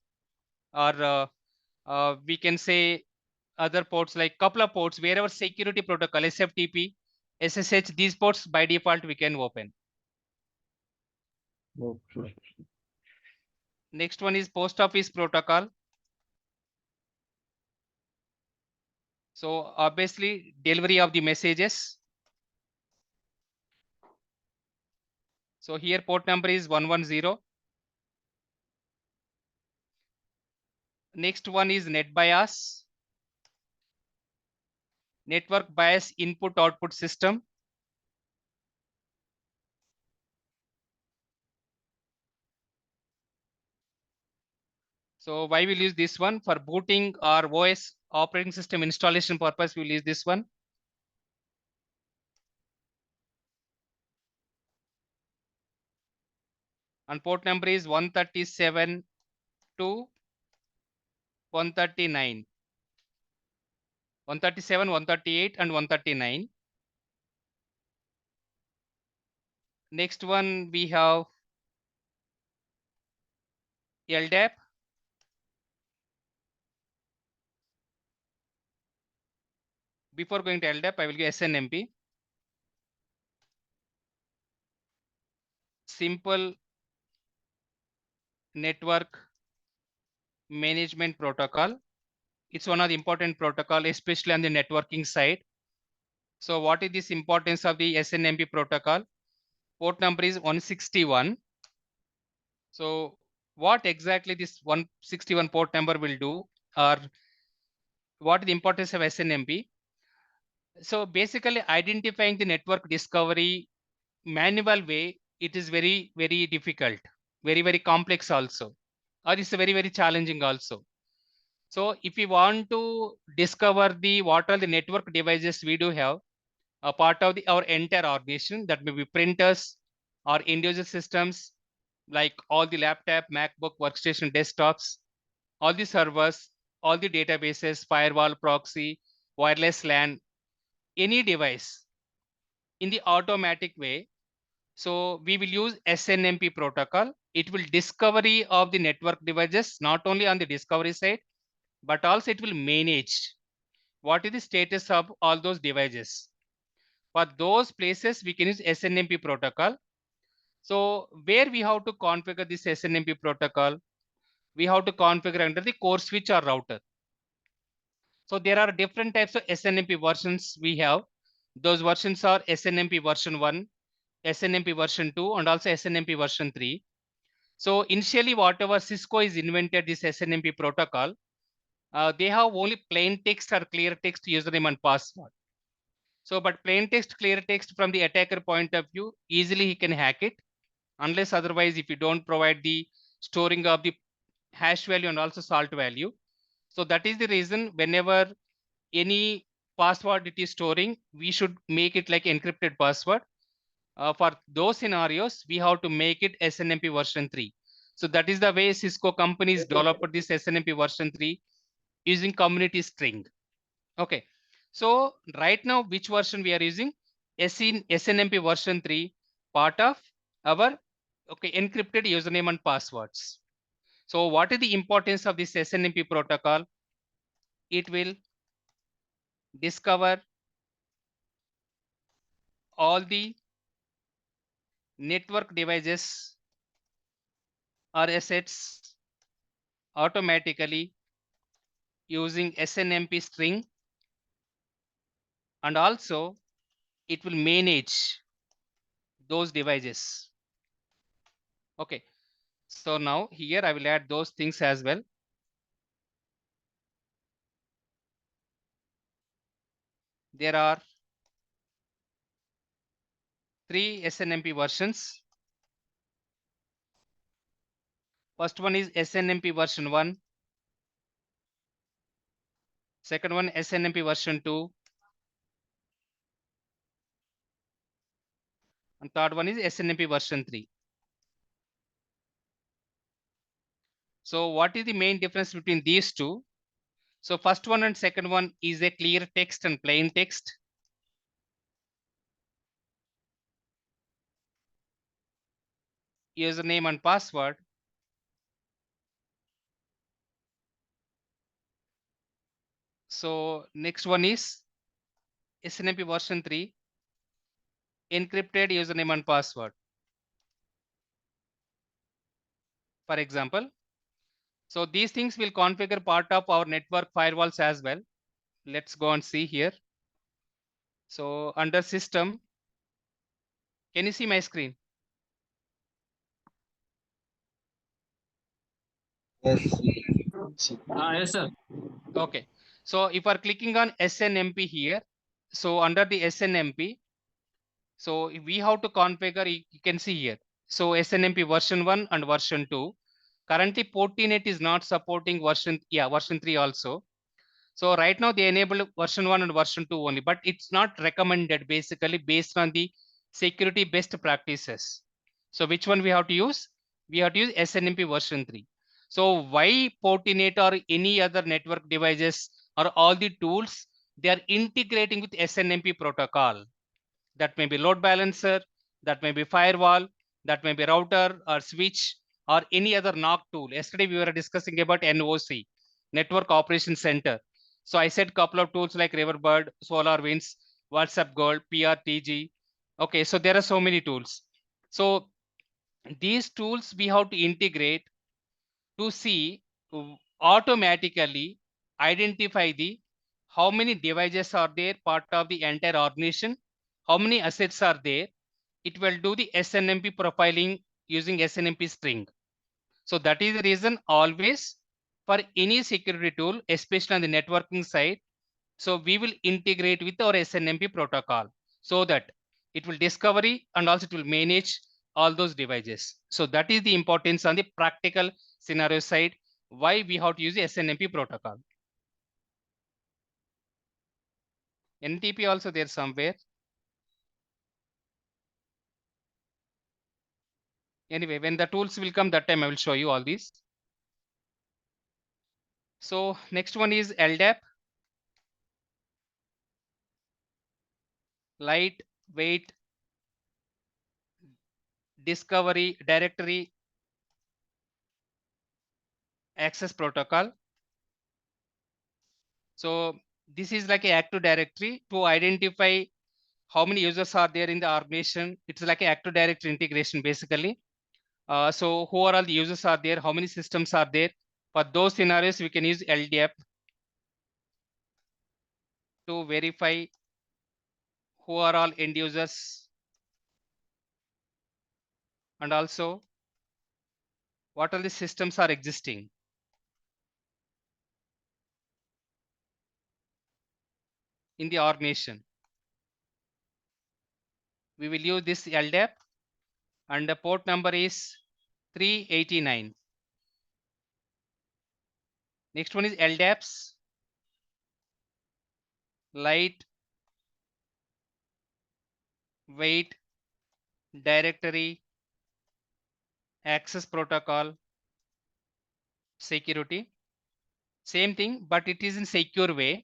or we can say other ports like couple of ports, wherever security protocol, SFTP, SSH, these ports by default we can open. Okay. Next one is post office protocol. So obviously delivery of the messages. So here port number is 110. Next one is NetBIOS, network bias input output system. So why we'll use this one? For booting or OS operating system installation purpose, we'll use this one. And port number is 137 to 139. 137, 138 and 139. Next one we have LDAP. Before going to LDAP, I will give SNMP. Simple Network Management Protocol. It's one of the important protocol, especially on the networking side. So what is this importance of the SNMP protocol? Port number is 161. So what exactly this 161 port number will do, or what is the importance of SNMP? So basically identifying the network discovery manual way, it is very, very difficult, very, very complex also, or it's very, very challenging also. So if we want to discover the what are the network devices we do have, a part of our entire organization, that may be printers or end user systems, like all the laptop, MacBook, workstation, desktops, all the servers, all the databases, firewall, proxy, wireless LAN, any device in the automatic way. So we will use SNMP protocol. It will discovery of the network devices, not only on the discovery side, but also it will manage what is the status of all those devices. For those places, we can use SNMP protocol. So where we have to configure this SNMP protocol, we have to configure under the core switch or router. So there are different types of SNMP versions we have. Those versions are SNMP version 1, SNMP version 2, and also SNMP version 3. So initially, whatever Cisco is invented this SNMP protocol, they have only plain text or clear text username and password. So, but plain text, clear text from the attacker point of view, easily he can hack it, unless otherwise if you don't provide the storing of the hash value and also salt value. So that is the reason whenever any password it is storing, we should make it like encrypted password. For those scenarios, we have to make it SNMP version 3. So that is the way Cisco companies developed this SNMP version 3 using community string. Okay. So right now, which version we are using? SNMP version 3, part of our encrypted username and passwords. So what is the importance of this SNMP protocol? It will discover all the network devices or assets automatically using SNMP string, and also it will manage those devices. Okay. So now here I will add those things as well. There are 3 SNMP versions. First one is SNMP version 1. Second one SNMP version 2. And third one is SNMP version 3. So what is the main difference between these two? So first one and second one is a clear text and plain text. Username and password. So next one is SNMP version 3, encrypted username and password. For example, so these things will configure part of our network firewalls as well. Let's go and see here. So under system, can you see my screen? Yes. Yes, sir. Okay. So if we're clicking on SNMP here, so under the SNMP, so we have to configure, you can see here. So SNMP version 1 and version 2. Currently Portinet is not supporting version 3 also. So right now they enable version 1 and version 2 only, but it's not recommended basically based on the security best practices. So which one we have to use? We have to use SNMP version 3. So why Portinet or any other network devices or all the tools, they are integrating with SNMP protocol. That may be load balancer, that may be firewall, that may be router or switch or any other NOC tool. Yesterday we were discussing about NOC, Network Operation Center. So I said couple of tools like Riverbird, SolarWinds, WhatsApp Gold, PRTG. Okay, so there are so many tools. So these tools we have to integrate to see automatically identify the how many devices are there part of the entire organization, how many assets are there. It will do the SNMP profiling using SNMP string. So that is the reason always for any security tool, especially on the networking side, so we will integrate with our SNMP protocol so that it will discovery and also it will manage all those devices. So that is the importance on the practical scenario side, why we have to use the SNMP protocol. NTP also there somewhere. Anyway, when the tools will come, that time I will show you all these. So next one is LDAP, light weight discovery directory access protocol. So this is like a active directory to identify how many users are there in the organization. It's like an active directory integration basically. So who are all the users are there, how many systems are there. For those scenarios, we can use LDAP to verify who are all end users and also what all the systems are existing in the organization. We will use this LDAP and the port number is 389. Next one is LDAPs, light weight directory access protocol security. Same thing, but it is in secure way.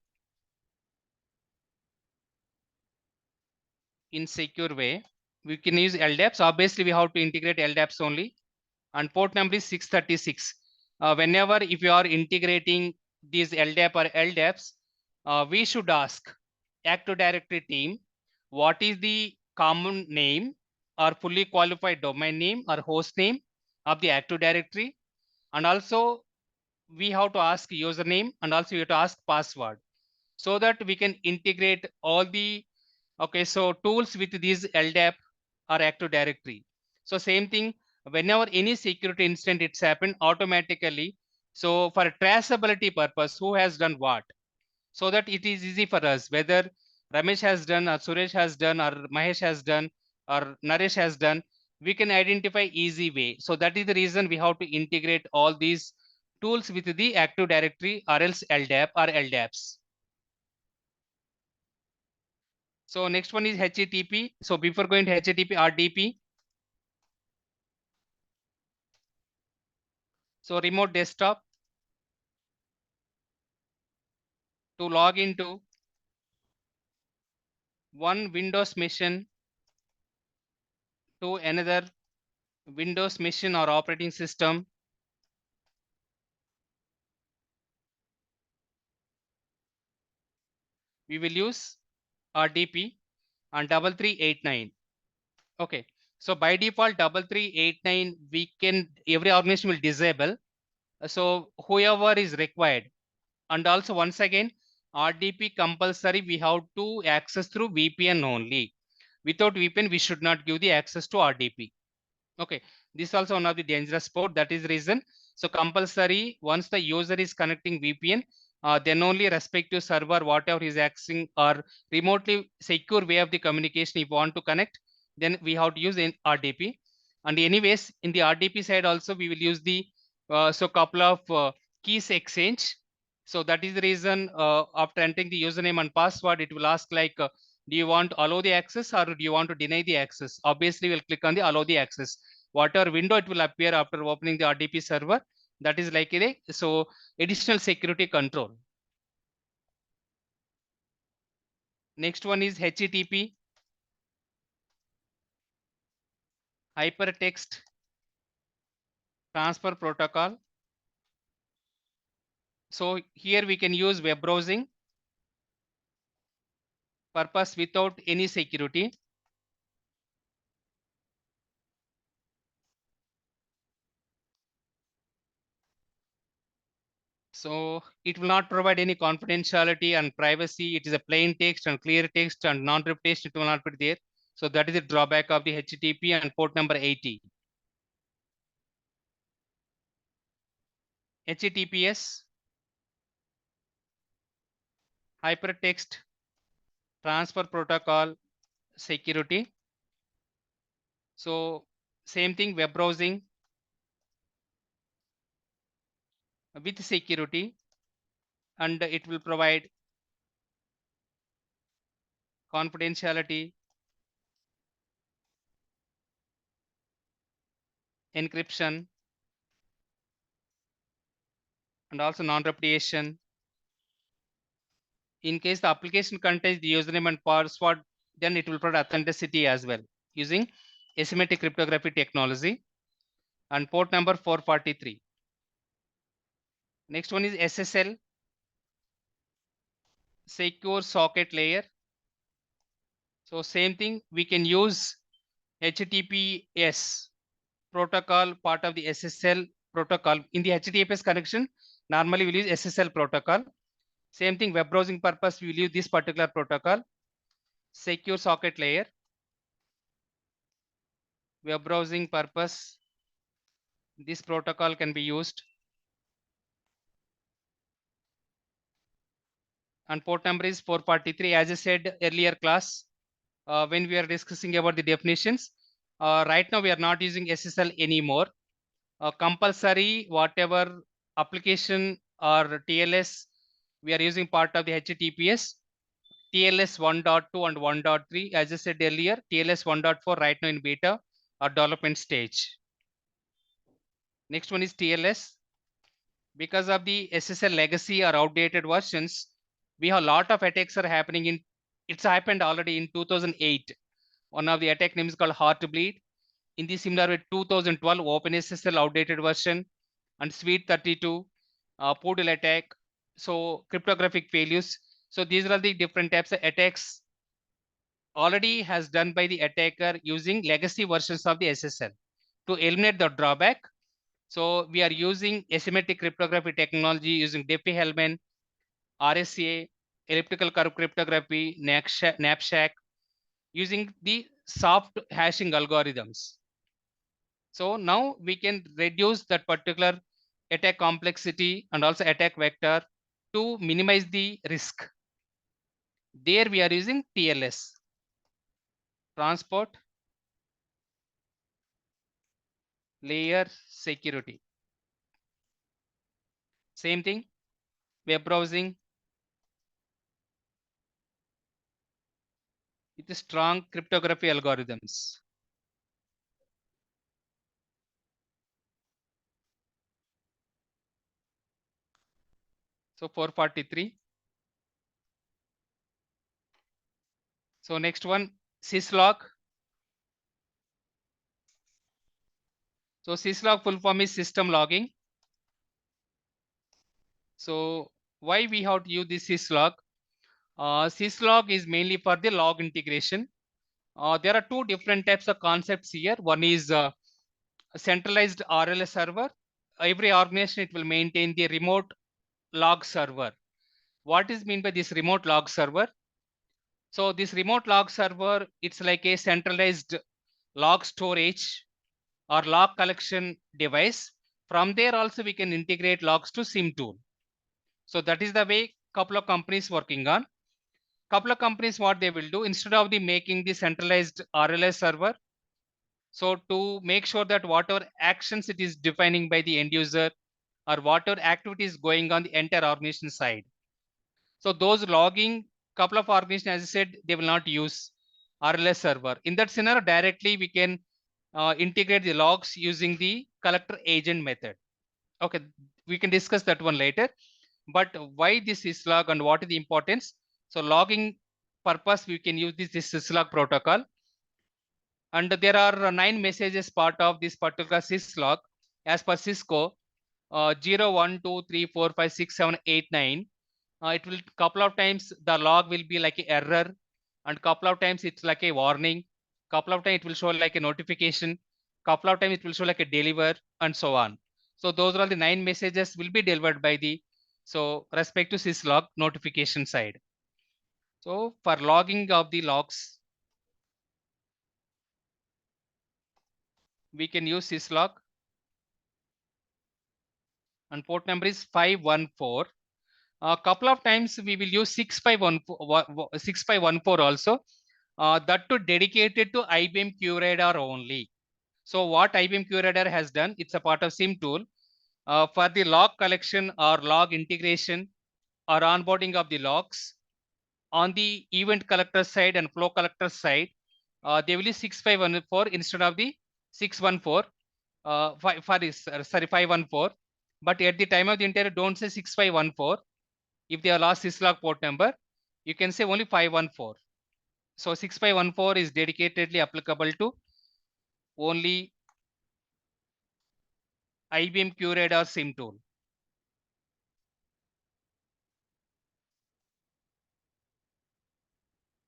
In secure way, we can use LDAPs. Obviously, we have to integrate LDAPs only. And port number is 636. Whenever if you are integrating these LDAP or LDAPs, we should ask Active Directory team, what is the common name or fully qualified domain name or host name of the Active Directory. And also we have to ask username and also you have to ask password so that we can integrate all the so tools with these LDAP or Active Directory. So same thing, whenever any security incident it's happened automatically. So for traceability purpose, who has done what, so that it is easy for us, whether Ramesh has done or Suresh has done or Mahesh has done or Naresh has done, we can identify easy way. So that is the reason we have to integrate all these tools with the Active Directory or else LDAP or LDAPs. So next one is HTTP. So before going to HTTP, RDP. So remote desktop to log into one Windows machine to another Windows machine or operating system. We will use RDP and 3389. Okay. So by default 3389 we can, every organization will disable. So whoever is required. And also once again, RDP compulsory we have to access through VPN only. Without VPN, we should not give the access to RDP. Okay, this is also one of the dangerous port. That is reason. So compulsory, once the user is connecting VPN, then only respective server, whatever is accessing or remotely secure way of the communication, if you want to connect, then we have to use in RDP. And anyways, in the RDP side also, we will use the so couple of keys exchange. So that is the reason after entering the username and password, it will ask like, do you want to allow the access or do you want to deny the access? Obviously, we'll click on the allow the access. Whatever window it will appear after opening the RDP server, that is like a so additional security control. Next one is HTTP, hypertext transfer protocol. So here we can use web browsing purpose without any security. So it will not provide any confidentiality and privacy. It is a plain text and clear text and non-repetition. It will not be there. So that is the drawback of the HTTP and port number 80. HTTPS, hypertext transfer protocol security. So same thing, web browsing with security, and it will provide confidentiality, encryption, and also non-repetition. In case the application contains the username and password, then it will provide authenticity as well using asymmetric cryptography technology, and port number 443. Next one is SSL, secure socket layer. So same thing, we can use HTTPS protocol, part of the SSL protocol. In the HTTPS connection, normally we'll use SSL protocol. Same thing, web browsing purpose, we will use this particular protocol, secure socket layer. Web browsing purpose, this protocol can be used. And port number is 443. As I said earlier class, when we are discussing about the definitions, right now we are not using SSL anymore. Compulsory, whatever application or TLS, we are using part of the HTTPS, TLS 1.2 and 1.3. As I said earlier, TLS 1.4 right now in beta or development stage. Next one is TLS. Because of the SSL legacy or outdated versions, we have a lot of attacks are happening in, it's happened already in 2008. One of the attack names is called Heartbleed. In the similar way, 2012 OpenSSL outdated version and Sweet 32, Poodle attack. So cryptographic failures. So these are the different types of attacks already has done by the attacker using legacy versions of the SSL. To eliminate the drawback, so we are using asymmetric cryptography technology using Diffie-Hellman, RSA, elliptical curve cryptography, knapsack, using the soft hashing algorithms. So now we can reduce that particular attack complexity and also attack vector to minimize the risk. There we are using TLS, transport layer security. Same thing, web browsing with strong cryptography algorithms. So 443. So next one, syslog. So syslog full form is system logging. So why we have to use this syslog? Syslog is mainly for the log integration. There are two different types of concepts here. One is a centralized RLS server. Every organization, it will maintain the remote log server. What is meant by this remote log server? So this remote log server, it's like a centralized log storage or log collection device. From there also we can integrate logs to SIM tool. So that is the way couple of companies working on. Couple of companies, what they will do, instead of the making the centralized RLS server, so to make sure that whatever actions it is defining by the end user or whatever activity is going on the entire organization side. So those logging, couple of organizations, as I said, they will not use RLS server. In that scenario, directly we can integrate the logs using the collector agent method. Okay, we can discuss that one later. But why this syslog and what is the importance? So logging purpose, we can use this syslog protocol. And there are 9 messages part of this particular syslog as per Cisco. 0, 1, 2, 3, 4, 5, 6, 7, 8, 9. It will couple of times the log will be like an error, and couple of times it's like a warning. Couple of times it will show like a notification. Couple of times it will show like a deliver, and so on. So those are all the 9 messages will be delivered by the respect to syslog notification side. So for logging of the logs, we can use syslog, and port number is 514. A couple of times we will use 6514 also. That too dedicated to IBM QRadar only. So what IBM QRadar has done, it's a part of SIM tool. For the log collection or log integration or onboarding of the logs, on the event collector side and flow collector side, they will use 6514 instead of the 614. 514. But at the time of the interview, don't say 6514. If they are lost syslog port number, you can say only 514. So 6514 is dedicatedly applicable to only IBM QRadar SIM tool.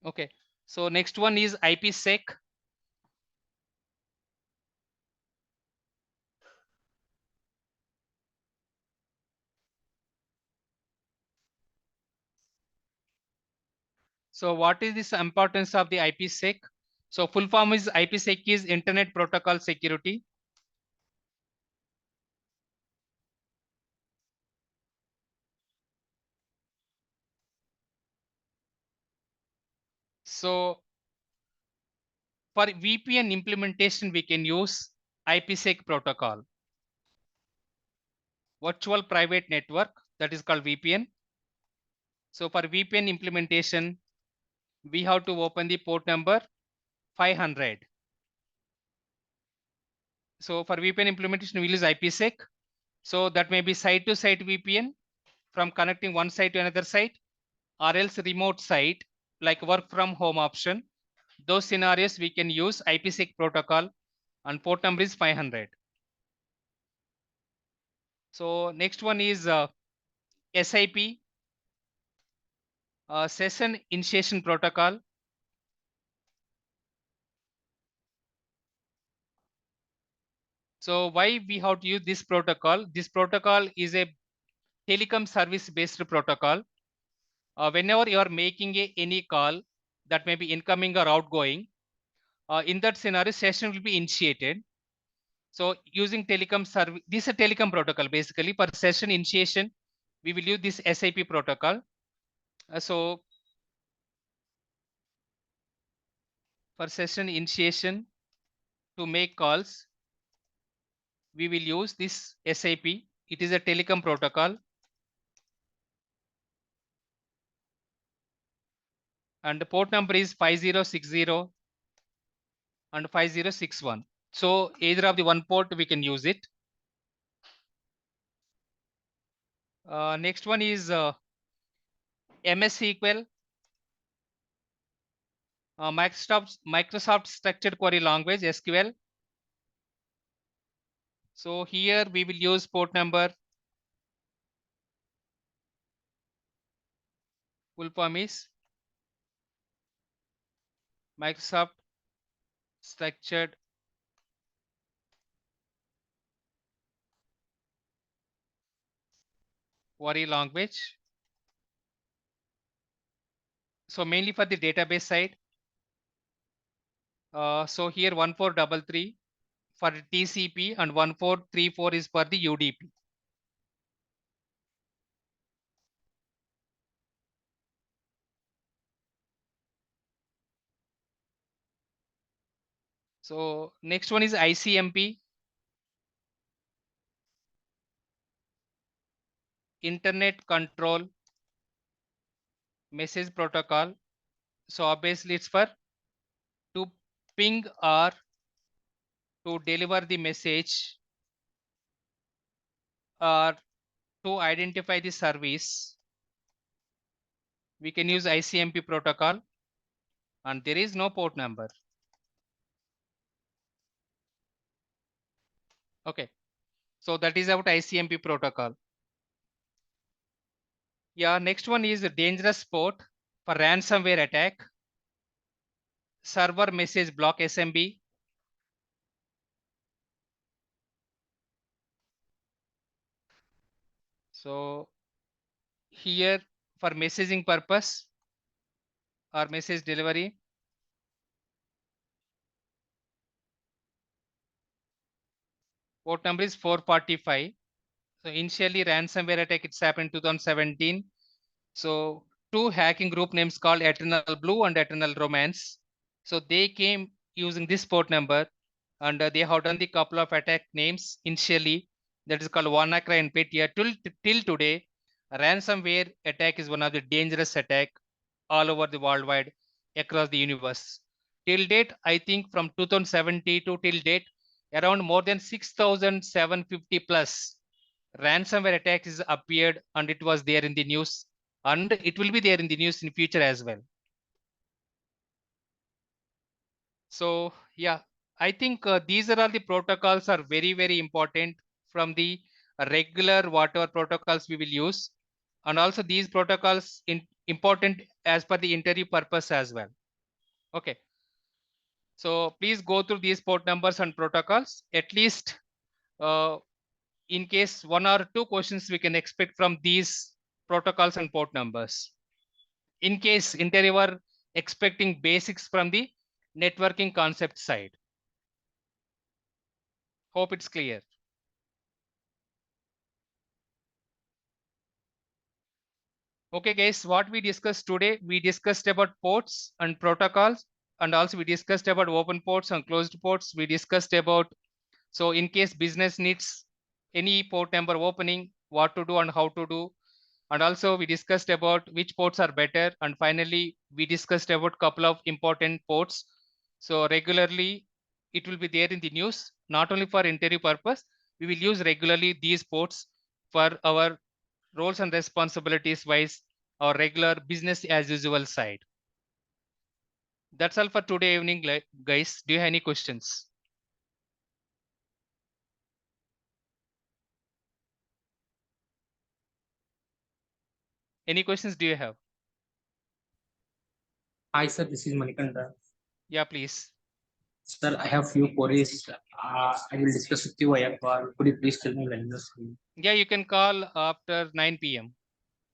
Okay. So next one is IPsec. So what is this importance of the IPsec? So full form is IPsec is Internet Protocol Security. So for VPN implementation, we can use IPsec protocol. Virtual Private Network, that is called VPN. So for VPN implementation, we have to open the port number 500. So for VPN implementation, we use IPsec. So that may be site-to-site VPN from connecting one site to another site, or else remote site like work from home option. Those scenarios we can use IPsec protocol, and port number is 500. So next one is SIP, session initiation protocol. So why we have to use this protocol? This protocol is a telecom service based protocol. Whenever you are making any call that may be incoming or outgoing, in that scenario, session will be initiated. So using telecom service, this is a telecom protocol basically. For session initiation, we will use this SIP protocol. So for session initiation to make calls, we will use this SIP. It is a telecom protocol. And the port number is 5060 and 5061. So either of the one port we can use it. Next one is MS SQL, Microsoft Structured Query Language, SQL. So here we will use port number, full form is Microsoft Structured Query Language. So mainly for the database side. So here 1433 for TCP and 1434 is for the UDP. So next one is ICMP, Internet Control Message Protocol. So obviously it's for to ping or to deliver the message or to identify the service. We can use ICMP protocol, and there is no port number. Okay. So that is about ICMP protocol. Yeah, next one is a dangerous port for ransomware attack. Server message block SMB. So here for messaging purpose or message delivery. Port number is 445. So initially ransomware attack, it's happened in 2017. So two hacking group names called Eternal Blue and Eternal Romance. So they came using this port number, and they have done the couple of attack names initially. That is called WannaCry and Petya. Till today, ransomware attack is one of the dangerous attack all over the worldwide across the universe. Till date, I think from 2070 to till date, around more than 6,750 plus ransomware attacks is appeared, and it was there in the news, and it will be there in the news in future as well. So yeah, I think these are all the protocols are very, very important from the regular whatever protocols we will use. And also these protocols important as per the interview purpose as well. Okay. So please go through these port numbers and protocols. At least in case 1 or 2 questions we can expect from these protocols and port numbers. In case interviewer expecting basics from the networking concept side. Hope it's clear. Okay guys, what we discussed today, we discussed about ports and protocols, and also we discussed about open ports and closed ports. We discussed about, so in case business needs any port number opening, what to do and how to do. And also we discussed about which ports are better. And finally, we discussed about couple of important ports. So regularly it will be there in the news, not only for interview purpose, we will use regularly these ports for our roles and responsibilities wise, our regular business as usual side. That's all for today evening, guys. Do you have any questions? Any questions do you have? Hi, sir. This is Manikanda. Yeah, please. Sir, I have few queries. I will discuss with you via call. Could you please tell me when this? Yeah, you can call after 9 p.m.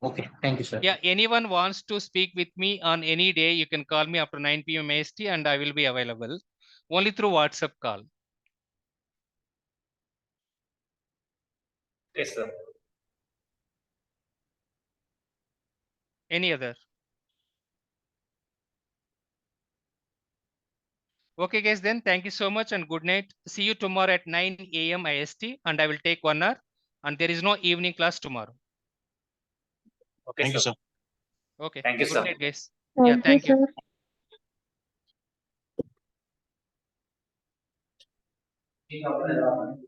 Okay, thank you, sir. Yeah, anyone wants to speak with me on any day, you can call me after 9 p.m. AST and I will be available only through WhatsApp call. Yes, sir. Any other? Okay, guys, then thank you so much and good night. See you tomorrow at 9 a.m. IST and I will take 1 hour and there is no evening class tomorrow. Okay, thank you, sir. Okay, Thank you, good sir. night, guys. Thank Yeah, you, thank you. sir.